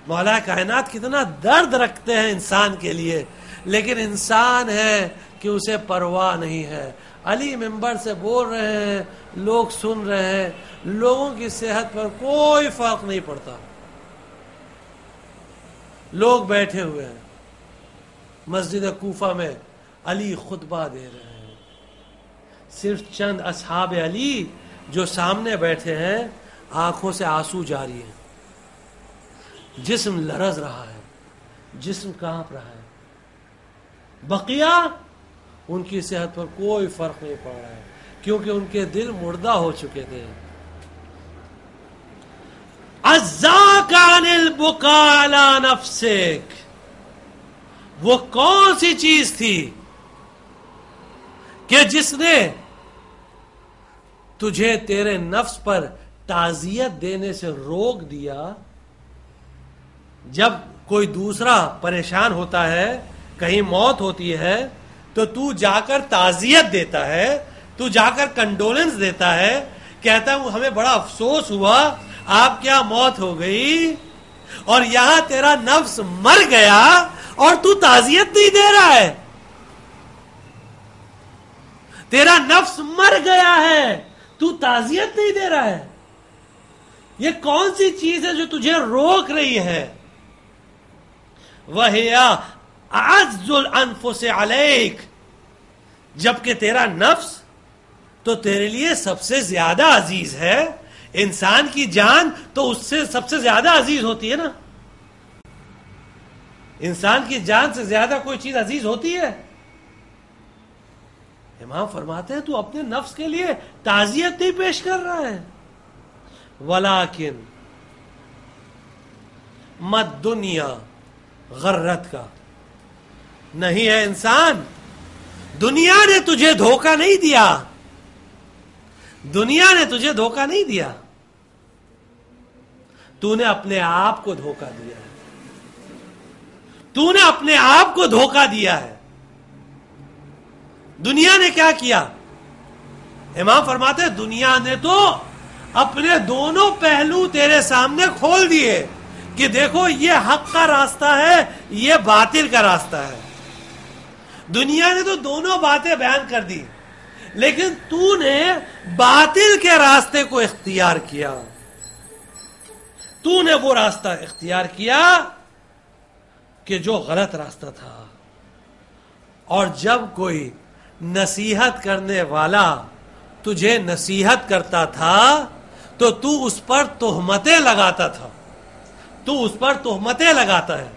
مولا کائنات کتنا درد رکھتے ہیں انسان کے لیے. لیکن انسان ہے کہ اسے پرواہ نہیں ہے. علی ممبر سے بول رہے ہیں, لوگ سن رہے ہیں, لوگوں کی صحت پر کوئی فرق نہیں پڑتا. لوگ بیٹھے ہوئے ہیں مسجد کوفہ میں, علی خطبہ دے رہے ہیں. صرف چند اصحاب علی جو سامنے بیٹھے ہیں, آنکھوں سے آنسو جاری ہیں, جسم لرز رہا ہے, جسم کانپ رہا ہے. بقیہ ان کی صحت پر کوئی فرق نہیں پڑ رہا ہے, کیونکہ ان کے دل مردہ ہو چکے تھے. عزاک عن البکاء علی نفسک, وہ کون سی چیز تھی کہ جس نے تجھے تیرے نفس پر تعزیت دینے سے روک دیا؟ جب کوئی دوسرا پریشان ہوتا ہے, کہیں موت ہوتی ہے, تو جا کر تعزیت دیتا ہے, تو جا کر کنڈولنس دیتا ہے, کہتا ہے ہمیں بڑا افسوس ہوا آپ کیا موت ہو گئی, اور یہاں تیرا نفس مر گیا اور تو تعزیت نہیں دے رہا ہے. تیرا نفس مر گیا ہے, تو تعزیت نہیں دے رہا ہے. یہ کون سی چیز ہے جو تجھے روک رہی ہے؟ وَهِيَ أَعَزُّ الْأَنفُسِ عَلَيْكَ, جبکہ تیرا نفس تو تیرے لیے سب سے زیادہ عزیز ہے. انسان کی جان تو اس سے سب سے زیادہ عزیز ہوتی ہے نا. انسان کی جان سے زیادہ کوئی چیز عزیز ہوتی ہے؟ امام فرماتے ہیں تو اپنے نفس کے لیے تعزیت نہیں پیش کر رہا ہے. وَلَكِنْ مَا الدُّنْيَا غرت کا, نہیں ہے انسان, دنیا نے تجھے دھوکہ نہیں دیا. دنیا نے تجھے دھوکہ نہیں دیا, تو نے اپنے آپ کو دھوکہ دیا ہے. تو نے اپنے آپ کو دھوکہ دیا ہے. دنیا نے کیا کیا؟ امام فرماتے ہیں دنیا نے تو اپنے دونوں پہلو تیرے سامنے کھول دیے کہ دیکھو یہ حق کا راستہ ہے, یہ باطل کا راستہ ہے. دنیا نے تو دونوں باتیں بیان کر دی, لیکن تو نے باطل کے راستے کو اختیار کیا. تو نے وہ راستہ اختیار کیا کہ جو غلط راستہ تھا. اور جب کوئی نصیحت کرنے والا تجھے نصیحت کرتا تھا تو اس پر تہمتیں لگاتا تھا. تو اس پر تہمتیں لگاتا ہے.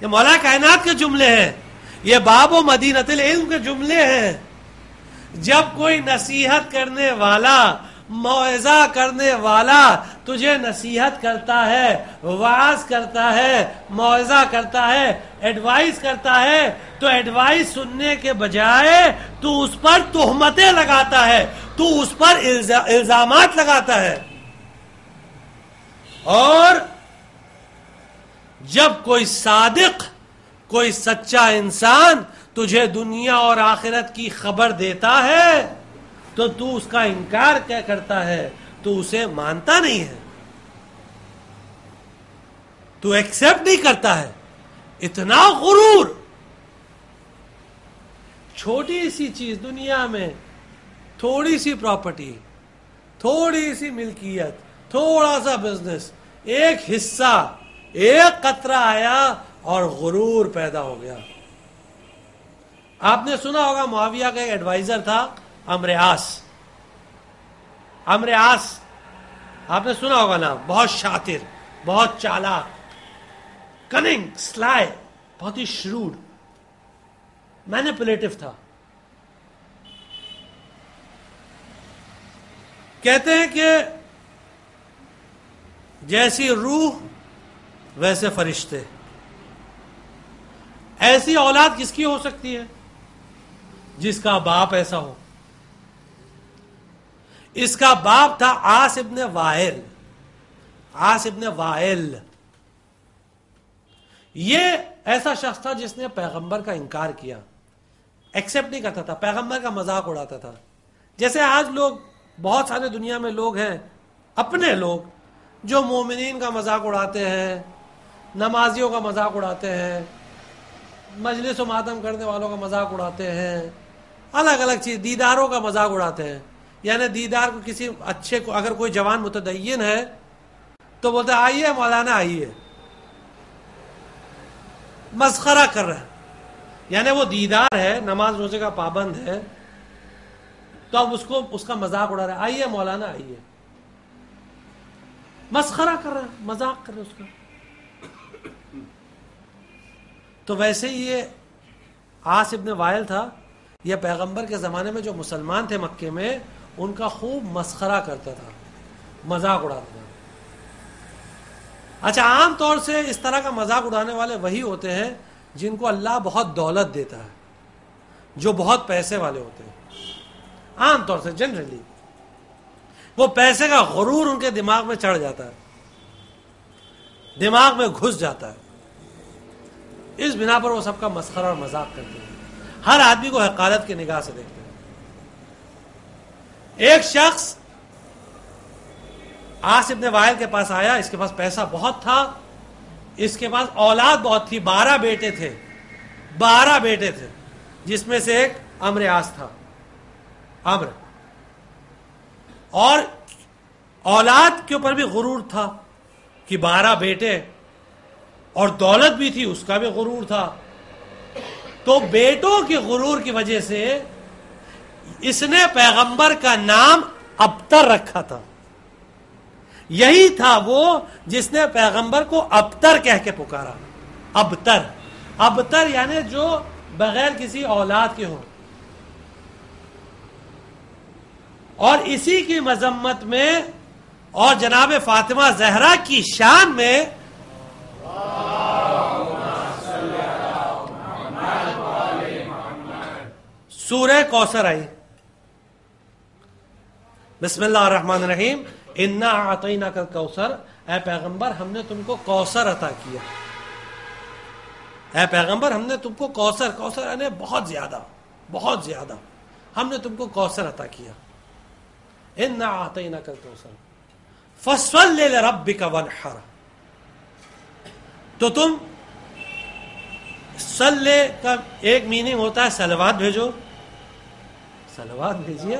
یہ مولا کائنات کے جملے ہیں, یہ باب و مدینۃ العلم کے جملے ہیں. جب کوئی نصیحت کرنے والا, موعظہ کرنے والا تجھے نصیحت کرتا ہے, وعظ کرتا ہے, موعظہ کرتا ہے, ایڈوائز کرتا ہے, تو ایڈوائز سننے کے بجائے تو اس پر تہمتیں لگاتا ہے, تو اس پر الزامات لگاتا ہے. اور جب کوئی صادق, کوئی سچا انسان تجھے دنیا اور آخرت کی خبر دیتا ہے تو اس کا انکار کیا کرتا ہے, تو اسے مانتا نہیں ہے, تو ایکسپٹ نہیں کرتا ہے. اتنا غرور. چھوٹی سی چیز دنیا میں, تھوڑی سی پراپرٹی, تھوڑی سی ملکیت, تھوڑا سا بزنس, ایک حصہ, ایک قطرہ آیا اور غرور پیدا ہو گیا. آپ نے سنا ہوگا معاویہ کا ایک ایڈوائزر تھا, عمرو عاص. عمرو عاص آپ نے سنا ہوگا نام, بہت شاطر, بہت چالاک, کننگ, سلائے, بہت ہی شروڈ, مینیپولیٹو تھا. کہتے ہیں کہ جیسی روح ویسے فرشتے. ایسی اولاد کس کی ہو سکتی ہے؟ جس کا باپ ایسا ہو. اس کا باپ تھا عاص ابن وائل. عاص ابن وائل یہ ایسا شخص تھا جس نے پیغمبر کا انکار کیا, ایکسپٹ نہیں کرتا تھا, پیغمبر کا مذاق اڑاتا تھا. جیسے آج لوگ, بہت سارے دنیا میں لوگ ہیں, اپنے لوگ, جو مومنین کا مذاق اڑاتے ہیں, نمازیوں کا مذاق اڑاتے ہیں, مجلس و ماتم کرنے والوں کا مذاق اڑاتے ہیں، الگ الگ چیز، دیداروں کا مذاق اڑاتے ہیں. یعنی دیدار کو کسی اچھے کو، اگر کوئی جوان متدین ہے تو بولتے ہیں آئیے مولانا آئیے، مسخرہ کر رہا ہے. یعنی وہ دیدار ہے، نماز روزے کا پابند ہے، تو اب اس کا مذاق اڑا رہا ہے، آئیے مولانا آئیے، مسخرہ کر رہا ہے، مذاق کر رہا ہے اس کا. تو ویسے ہی یہ عاص ابن وائل تھا، یہ پیغمبر کے زمانے میں جو مسلمان تھے مکے میں، ان کا خوب مسخرہ کرتا تھا، مذاق اڑاتا تھا. اچھا، عام طور سے اس طرح کا مذاق اڑانے والے وہی ہوتے ہیں جن کو اللہ بہت دولت دیتا ہے، جو بہت پیسے والے ہوتے ہیں. عام طور سے جنرلی وہ پیسے کا غرور ان کے دماغ میں چڑھ جاتا ہے، دماغ میں گھس جاتا ہے. اس بنا پر وہ سب کا مسخرہ اور مذاق کرتے ہیں، ہر آدمی کو حقارت کی نگاہ سے دیکھتے ہیں. ایک شخص عاص ابن وائل کے پاس آیا، اس کے پاس پیسہ بہت تھا، اس کے پاس اولاد بہت تھی، 12 بیٹے تھے، 12 بیٹے تھے، جس میں سے ایک عمرو عاص تھا. عمرو، اور اولاد کے اوپر بھی غرور تھا کہ 12 بیٹے، اور دولت بھی تھی، اس کا بھی غرور تھا. تو بیٹوں کی غرور کی وجہ سے اس نے پیغمبر کا نام ابتر رکھا تھا. یہی تھا وہ جس نے پیغمبر کو ابتر کہہ کے پکارا. ابتر، ابتر یعنی جو بغیر کسی اولاد کے ہو. اور اسی کی مذمت میں اور جناب فاطمہ زہرا کی شان میں سورہ کوثر آئی. بسم اللہ الرحمن الرحیم، انا اعطیناک الکوثر، اے پیغمبر ہم نے تم کو کوثر عطا کیا. اے پیغمبر ہم نے تم کو کوثر، کوثر یعنی بہت زیادہ، بہت زیادہ، ہم نے تم کو کوثر عطا کیا. انا اعطیناک الکوثر فصل لربک وانحر. تو تم، صلی کا ایک میننگ ہوتا ہے صلوات بھیجو، صلوات بھیجیے.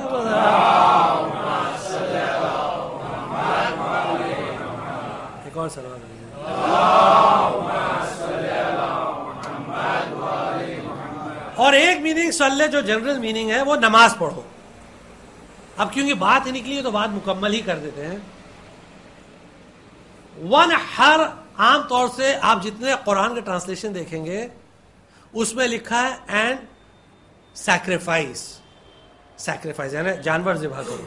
ایک اور صلوات بھیجیے. اور ایک میننگ صلی جو جنرل میننگ ہے وہ نماز پڑھو. اب کیونکہ بات ہی نکلی ہے تو بات مکمل ہی کر دیتے ہیں. وانحر عام طور سے آپ جتنے قرآن کے ٹرانسلیشن دیکھیں گے اس میں لکھا ہے اینڈ سیکریفائس. سیکریفائس یعنی جانور ذبح کرو،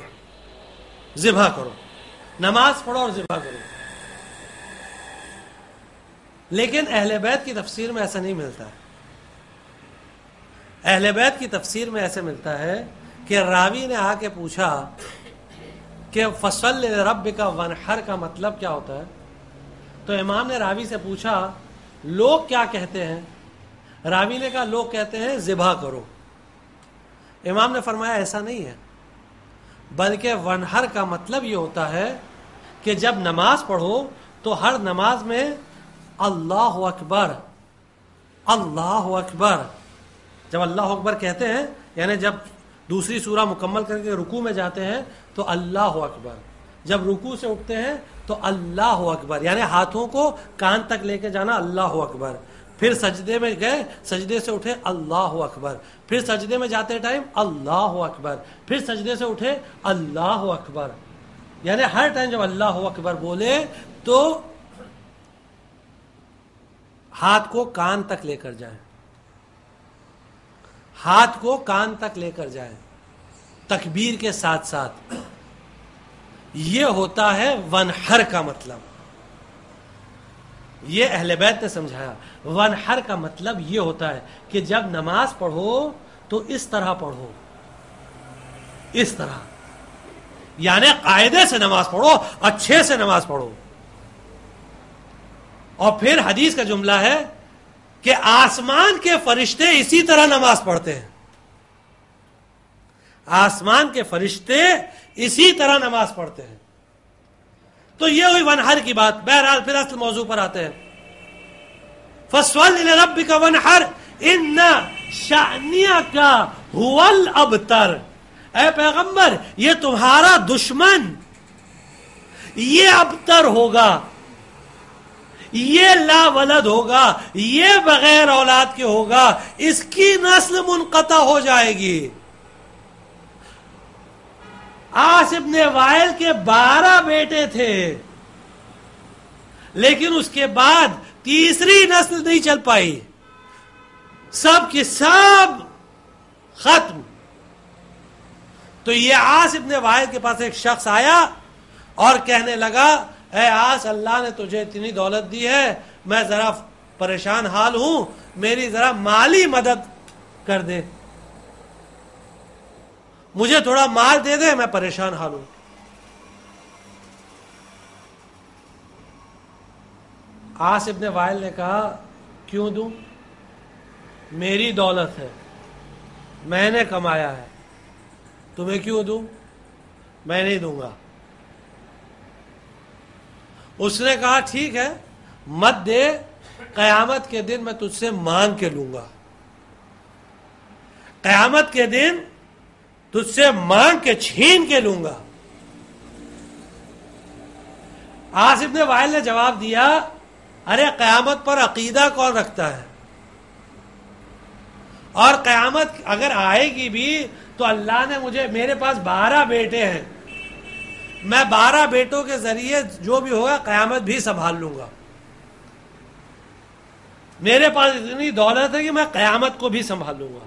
ذبح کرو، نماز پڑھو اور ذبح کرو. لیکن اہل بیت کی تفسیر میں ایسا نہیں ملتا ہے. اہل بیت کی تفسیر میں ایسے ملتا ہے کہ راوی نے آ کے پوچھا کہ فصل لربک وانحر کا مطلب کیا ہوتا ہے. تو امام نے راوی سے پوچھا لوگ کیا کہتے ہیں. راوی نے کہا لوگ کہتے ہیں ذبح کرو. امام نے فرمایا ایسا نہیں ہے، بلکہ وانحر کا مطلب یہ ہوتا ہے کہ جب نماز پڑھو تو ہر نماز میں اللہ اکبر، اللہ اکبر، جب اللہ اکبر کہتے ہیں یعنی جب دوسری سورہ مکمل کر کے رکوع میں جاتے ہیں تو اللہ اکبر، جب رکوع سے اٹھتے ہیں تو اللہ اکبر، یعنی ہاتھوں کو کان تک لے کے جانا اللہ اکبر. پھر سجدے میں گئے، سجدے سے اٹھے اللہ اکبر، پھر سجدے میں جاتے ٹائم اللہ اکبر، پھر سجدے سے اٹھے اللہ اکبر. یعنی ہر ٹائم جب اللہ اکبر بولے تو ہاتھ کو کان تک لے کر جائیں، ہاتھ کو کان تک لے کر جائیں تکبیر کے ساتھ ساتھ. یہ ہوتا ہے وانحر کا مطلب. یہ اہل بیت نے سمجھایا. وانحر کا مطلب یہ ہوتا ہے کہ جب نماز پڑھو تو اس طرح پڑھو، اس طرح، یعنی قاعدے سے نماز پڑھو، اچھے سے نماز پڑھو. اور پھر حدیث کا جملہ ہے کہ آسمان کے فرشتے اسی طرح نماز پڑھتے ہیں. آسمان کے فرشتے اسی طرح نماز پڑھتے ہیں. تو یہ ہوئی وانحر کی بات. بہرحال پھر اصل موضوع پر آتے ہیں. فَصَلِّ لِرَبِّكَ وَانْحَرْ ان شأنیک هو الابتر، اے پیغمبر یہ تمہارا دشمن یہ ابتر ہوگا، یہ لا ولد ہوگا، یہ بغیر اولاد کے ہوگا، اس کی نسل منقطع ہو جائے گی۔ عاص ابن وائل کے 12 بیٹے تھے، لیکن اس کے بعد تیسری نسل نہیں چل پائی، سب کی سب ختم۔ تو یہ عاص ابن وائل کے پاس ایک شخص آیا اور کہنے لگا اے عاص، اللہ نے تجھے اتنی دولت دی ہے، میں ذرا پریشان حال ہوں، میری ذرا مالی مدد کر دے، مجھے تھوڑا مال دے دے، میں پریشان حال ہوں۔ عاص ابن وائل نے کہا کیوں دوں، میری دولت ہے، میں نے کمایا ہے، تمہیں کیوں دوں، میں نہیں دوں گا۔ اس نے کہا ٹھیک ہے مت دے، قیامت کے دن میں تجھ سے مانگ کے لوں گا، قیامت کے دن تجھ سے مانگ کے چھین کے لوں گا۔ عاص ابن وائل نے جواب دیا ارے قیامت پر عقیدہ کون رکھتا ہے، اور قیامت اگر آئے گی بھی تو اللہ نے مجھے، میرے پاس 12 بیٹے ہیں، میں 12 بیٹوں کے ذریعے جو بھی ہوگا قیامت بھی سنبھال لوں گا، میرے پاس اتنی دولت ہے کہ میں قیامت کو بھی سنبھال لوں گا۔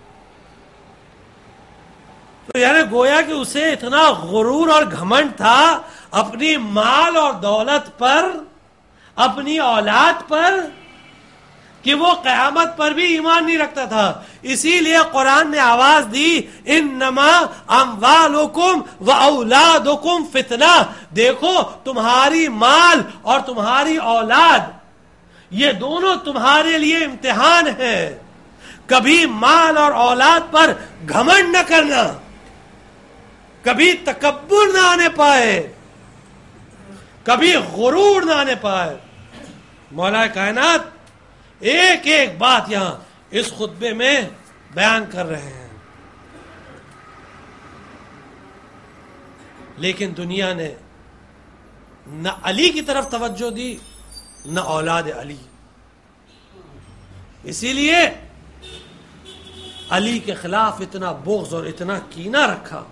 تو یعنی گویا کہ اسے اتنا غرور اور گھمنڈ تھا اپنی مال اور دولت پر، اپنی اولاد پر، کہ وہ قیامت پر بھی ایمان نہیں رکھتا تھا۔ اسی لیے قرآن نے آواز دی انما اموالکم و اولادکم فتنہ، دیکھو تمہاری مال اور تمہاری اولاد یہ دونوں تمہارے لیے امتحان ہے، کبھی مال اور اولاد پر گھمنڈ نہ کرنا، کبھی تکبر نہ آنے پائے، کبھی غرور نہ آنے پائے۔ مولا کائنات ایک ایک بات یہاں اس خطبے میں بیان کر رہے ہیں، لیکن دنیا نے نہ علی کی طرف توجہ دی نہ اولاد علی، اسی لیے علی کے خلاف اتنا بغض اور اتنا کینہ رکھا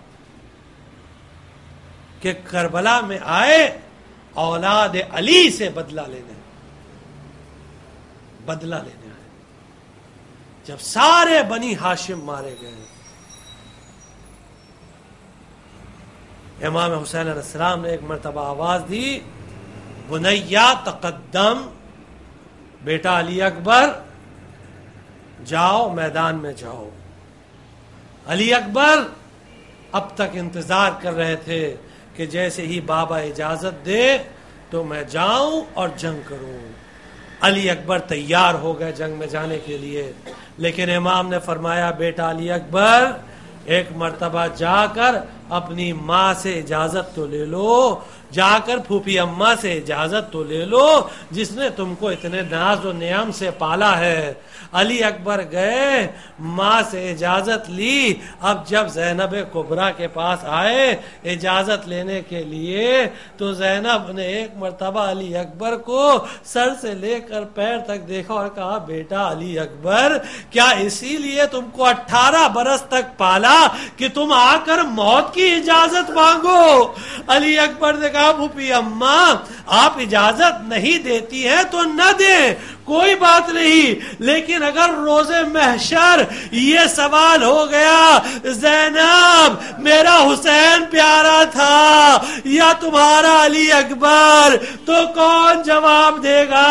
کہ کربلا میں آئے اولاد علی سے بدلہ لینے آئے، جب سارے بنی ہاشم مارے گئے، امام حسین علیہ السلام نے ایک مرتبہ آواز دی بنیا تقدم، بیٹا علی اکبر جاؤ میدان میں جاؤ۔ علی اکبر اب تک انتظار کر رہے تھے کہ جیسے ہی بابا اجازت دے تو میں جاؤں اور جنگ کروں۔ علی اکبر تیار ہو گئے جنگ میں جانے کے لیے، لیکن امام نے فرمایا بیٹا علی اکبر ایک مرتبہ جا کر اپنی ماں سے اجازت تو لے لو، جا کر پھوپھی اماں سے اجازت تو لے لو جس نے تم کو اتنے ناز و نعم سے پالا ہے۔ علی اکبر گئے، ماں سے اجازت لی، اب جب زینب کبریٰ کے پاس آئے اجازت لینے کے لیے تو زینب نے ایک مرتبہ علی اکبر کو سر سے لے کر پیر تک دیکھا اور کہا بیٹا علی اکبر کیا اسی لیے تم کو 18 برس تک پالا کہ تم آ کر موت کی اجازت مانگو؟ علی اکبر نے کہا پھوپھی اماں آپ اجازت نہیں دیتی ہیں تو نہ دیں، کوئی بات نہیں، لیکن اگر روز محشر یہ سوال ہو گیا زینب میرا حسین پیارا تھا یا تمہارا علی اکبر تو کون جواب دے گا؟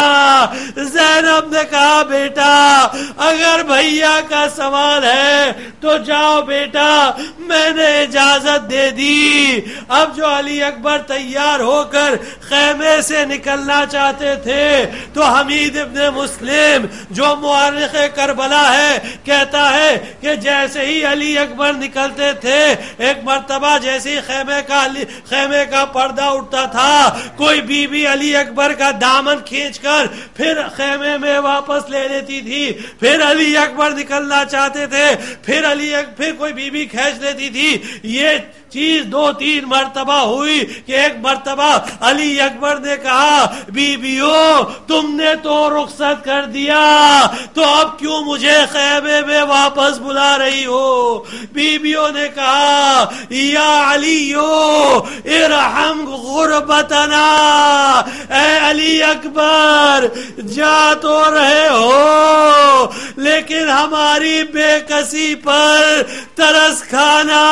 زینب نے کہا بیٹا اگر بھیا کا سوال ہے تو جاؤ بیٹا، میں نے اجازت دے دی۔ اب جو علی اکبر تیار ہو کر خیمے سے نکلنا چاہتے تھے تو حمید ابن مسلم جو مورخ کربلا ہے کہتا ہے کہ جیسے ہی علی اکبر نکلتے تھے ایک مرتبہ جیسے ہی خیمے کا پردہ اٹھتا تھا، کوئی بی بی علی اکبر کا دامن کھینچ کر پھر خیمے میں واپس لے لیتی تھی، پھر علی اکبر نکلنا چاہتے تھے، پھر کوئی بی بی کھینچ لیتی تھی. یہ چیز 2-3 مرتبہ ہوئی کہ ایک مرتبہ علی اکبر نے کہا بیویوں تم نے تو رخصت کر دیا تو اب کیوں مجھے خیمے میں واپس بلا رہی ہو؟ بیویوں نے کہا یا علیو ارحم غربتنا، اے علی اکبر جا تو رہے ہو لیکن ہماری بے کسی پر ترس کھانا.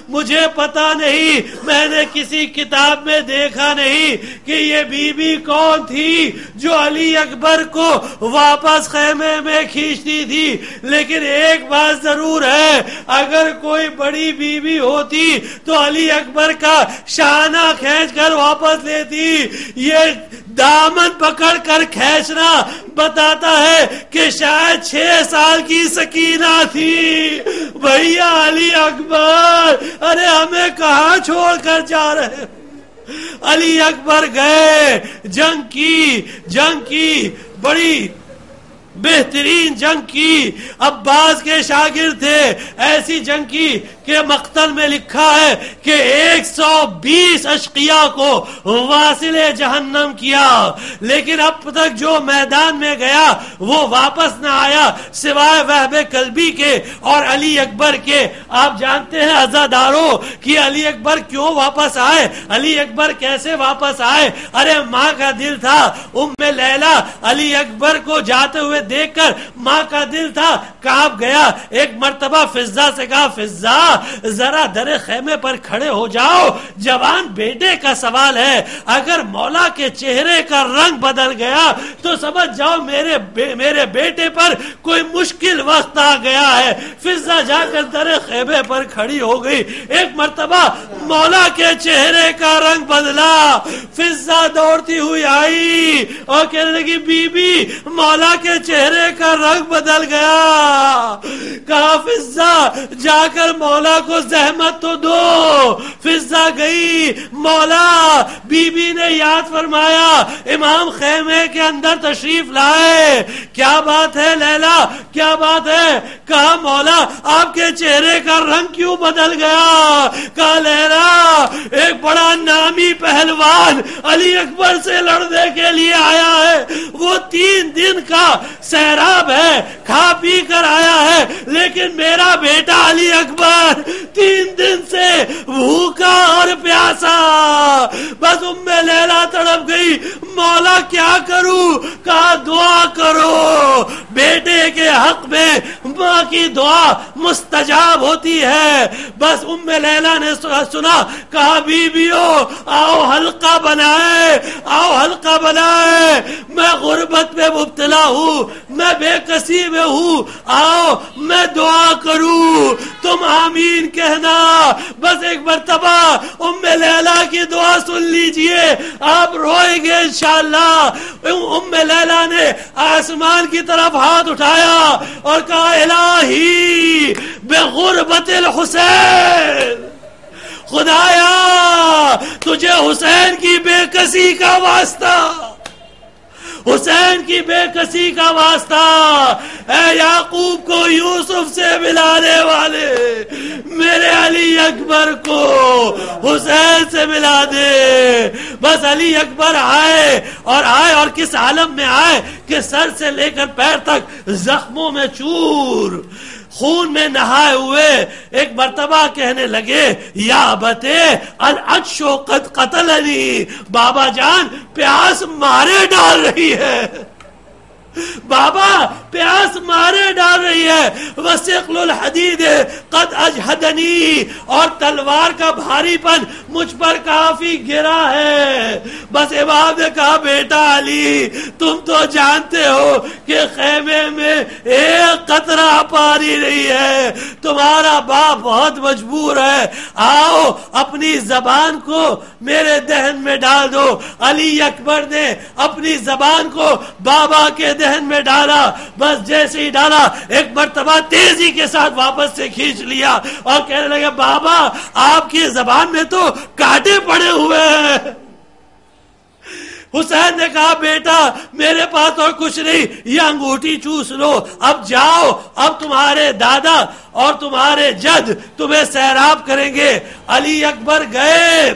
مجھے پتا نہیں، میں نے کسی کتاب میں دیکھا نہیں کہ یہ بی بی کون تھی جو علی اکبر کو واپس خیمے میں کھینچتی تھی، لیکن ایک بات ضرور ہے، اگر کوئی بڑی بی بی ہوتی تو علی اکبر کا شانہ کھینچ کر واپس لیتی. یہ دامن پکڑ کر کھینچنا بتاتا ہے کہ شاید 6 سال کی سکینہ تھی. بھیا علی اکبر، ارے ہمیں کہاں چھوڑ کر جا رہے ہو؟ علی اکبر گئے، جنگ کی بڑی بہترین جنگ کی. عباس کے شاگرد تھے، ایسی جنگ کی کہ مقتل میں لکھا ہے کہ 120 اشقیاء کو واصل جہنم کیا، لیکن اب تک جو میدان میں گیا وہ واپس نہ آیا سوائے وہب کلبی کے اور علی اکبر کے. آپ جانتے ہیں عزاداروں کہ علی اکبر کیوں واپس آئے، علی اکبر کیسے واپس آئے؟ ارے ماں کا دل تھا، ام لیلا علی اکبر کو جاتے ہوئے دیکھ کر ماں کا دل تھا کانپ گیا. ایک مرتبہ فضہ سے کہا فضہ ذرا در خیمے پر کھڑے ہو جاؤ، جوان بیٹے کا سوال ہے، اگر مولا کے چہرے کا رنگ بدل گیا تو سمجھ جاؤ میرے بیٹے پر کوئی مشکل وقت آ گیا ہے. فضہ جا کر در خیمے پر کھڑی ہو گئی. ایک مرتبہ مولا کے چہرے کا رنگ بدلا، فضہ دوڑتی ہوئی آئی اور کہنے لگی بی بی مولا کے چہرے کا رنگ بدل گیا. کہا فضہ جا کر مولا کو زحمت تو دو. فضہ گئی، مولا بی بی نے یاد فرمایا امام خیمے کے اندر تشریف لائے. کیا بات ہے لیلا، کیا بات ہے؟ کہا مولا آپ کے چہرے کا رنگ کیوں بدل گیا؟ کہا لیلا ایک بڑا نامی پہلوان علی اکبر سے لڑنے کے لیے آیا ہے، وہ 3 دن کا سیراب ہے، کھا پی کر آیا ہے، لیکن میرا بیٹا علی اکبر 3 دن سے بھوکا اور پیاسا. بس ام لیلا تڑپ گئی، مولا کیا کروں؟ کہا دعا کرو، بیٹے کے حق میں ماں کی دعا مستجاب ہوتی ہے. بس ام لیلا نے سنا، کہا بیویوں آؤ حلقہ بنائے، آؤ حلقہ بنائے، میں غربت میں مبتلا ہوں، میں بے کسی میں ہوں، آؤ میں دعا کروں، تم آمین کہنا. بس ایک مرتبہ ام لیلا کی دعا سن لیجئے، آپ روئیں گے انشاءاللہ. ام لیلا نے آسمان کی طرف ہاتھ اٹھایا اور کہا الہی بغربت الحسین، خدایا تجھے حسین کی بے کسی کا واسطہ، حسین کی بے کسی کا واسطہ، اے یعقوب کو یوسف سے ملانے والے میرے علی اکبر کو حسین سے ملا دے. بس علی اکبر آئے اور کس عالم میں آئے کہ سر سے لے کر پیر تک زخموں میں چور، خون میں نہائے ہوئے. ایک مرتبہ کہنے لگے یا ابتے العطش قد قتلنی، بابا جان پیاس مارے ڈال رہی ہے، بابا پیاس مارے ڈال رہی ہے. وثقل الحدید قد اجہدنی، اور تلوار کا بھاری پن مجھ پر کافی گرا ہے. بس امام نے کہا بیٹا علی تم تو جانتے ہو کہ خیمے میں ایک قطرہ پانی نہیں ہے، تمہارا باپ بہت مجبور ہے، آؤ اپنی زبان کو میرے دہن میں ڈال دو. علی اکبر نے اپنی زبان کو بابا کے ذہن میں ڈالا، بس جیسے ہی ڈالا ایک مرتبہ تیزی کے ساتھ واپس سے کھینچ لیا اور کہنے لگے بابا آپ کی زبان میں تو کانٹے پڑے ہوئے ہیں۔ حسین نے کہا بیٹا میرے پاس اور کچھ نہیں، یہ انگوٹھی چوس لو، اب جاؤ، اب تمہارے دادا اور تمہارے جد تمہیں سیراب کریں گے۔ علی اکبر گئے،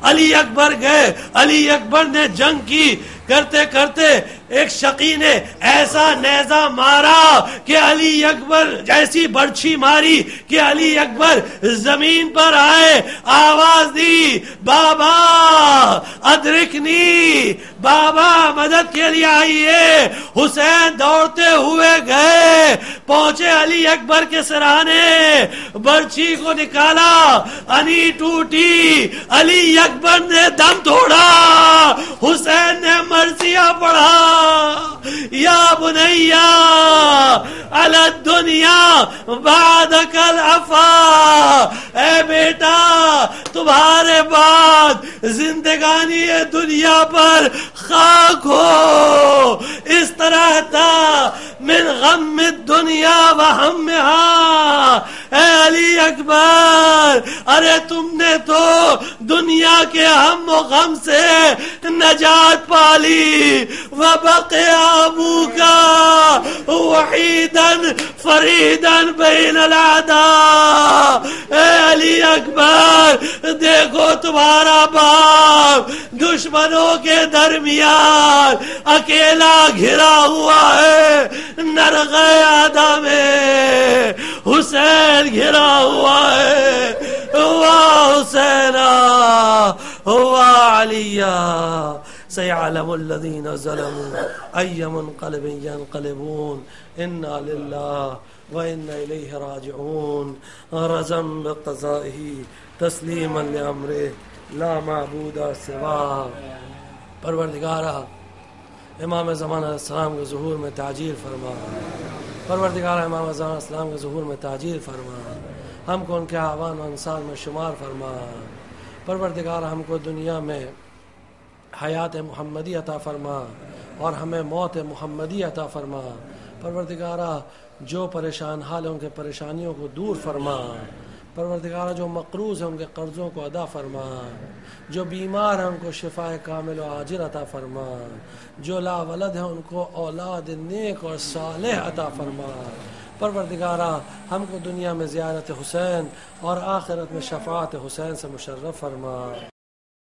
علی اکبر گئے، علی اکبر نے جنگ کی، کرتے کرتے ایک شقی نے ایسا نیزہ مارا کہ علی اکبر ایسی برچھی ماری کہ علی اکبر زمین پر آئے، آواز دی بابا ادرکنی، بابا مدد کے لیے آئیے۔ حسین دوڑتے ہوئے گئے، پہنچے علی اکبر کے سرانے، برچھی کو نکالا، انی ٹوٹی، علی اکبر نے دم توڑا، حسین نے مرثیہ پڑھا، یا بنیا علی الدنیا بعدک العفا، اے بیٹا تمہارے بعد زندگانی دنیا پر خاک ہو۔ اس طرح تھا من غم الدنیا وہمہا، اے علی اکبر ارے تم نے تو دنیا کے ہم و غم سے نجات پالی، وبقی ابوکا وحیدا فریدا بین الاعداء، اے علی اکبر دیکھو تمہارا باپ دشمنوں کے درمیان اکیلا گھرا ہوا ہے، نرغہ اعداء میں حسین گھرا ہوا ہے، واہ حسینا واہ علیہ، سيعلم الذين ظلموا أي منقلب ينقلبون، إنا لله وإنا إليه راجعون، رضا بقضائه تسليما لأمره لا معبود سواه۔ پروردگارہ امام زمان علیہ السلام کے ظہور میں تعجیل فرما، پروردگارہ امام زمان علیہ السلام کے ظہور میں تعجیل فرما، ہم کو ان کے اعوان و انصار میں شمار فرما، پروردگارہ ہم کو دنیا میں حیات محمدی عطا فرما اور ہمیں موت محمدی عطا فرما، پروردگارہ جو پریشان حال ہیں ان کے پریشانیوں کو دور فرما، پروردگارہ جو مقروض ہیں ان کے قرضوں کو ادا فرما، جو بیمار ہیں ان کو شفاء کامل و عاجل عطا فرما، جو لا ولد ہیں ان کو اولاد نیک اور صالح عطا فرما، پروردگارہ ہم کو دنیا میں زیارت حسین اور آخرت میں شفاعت حسین سے مشرف فرما۔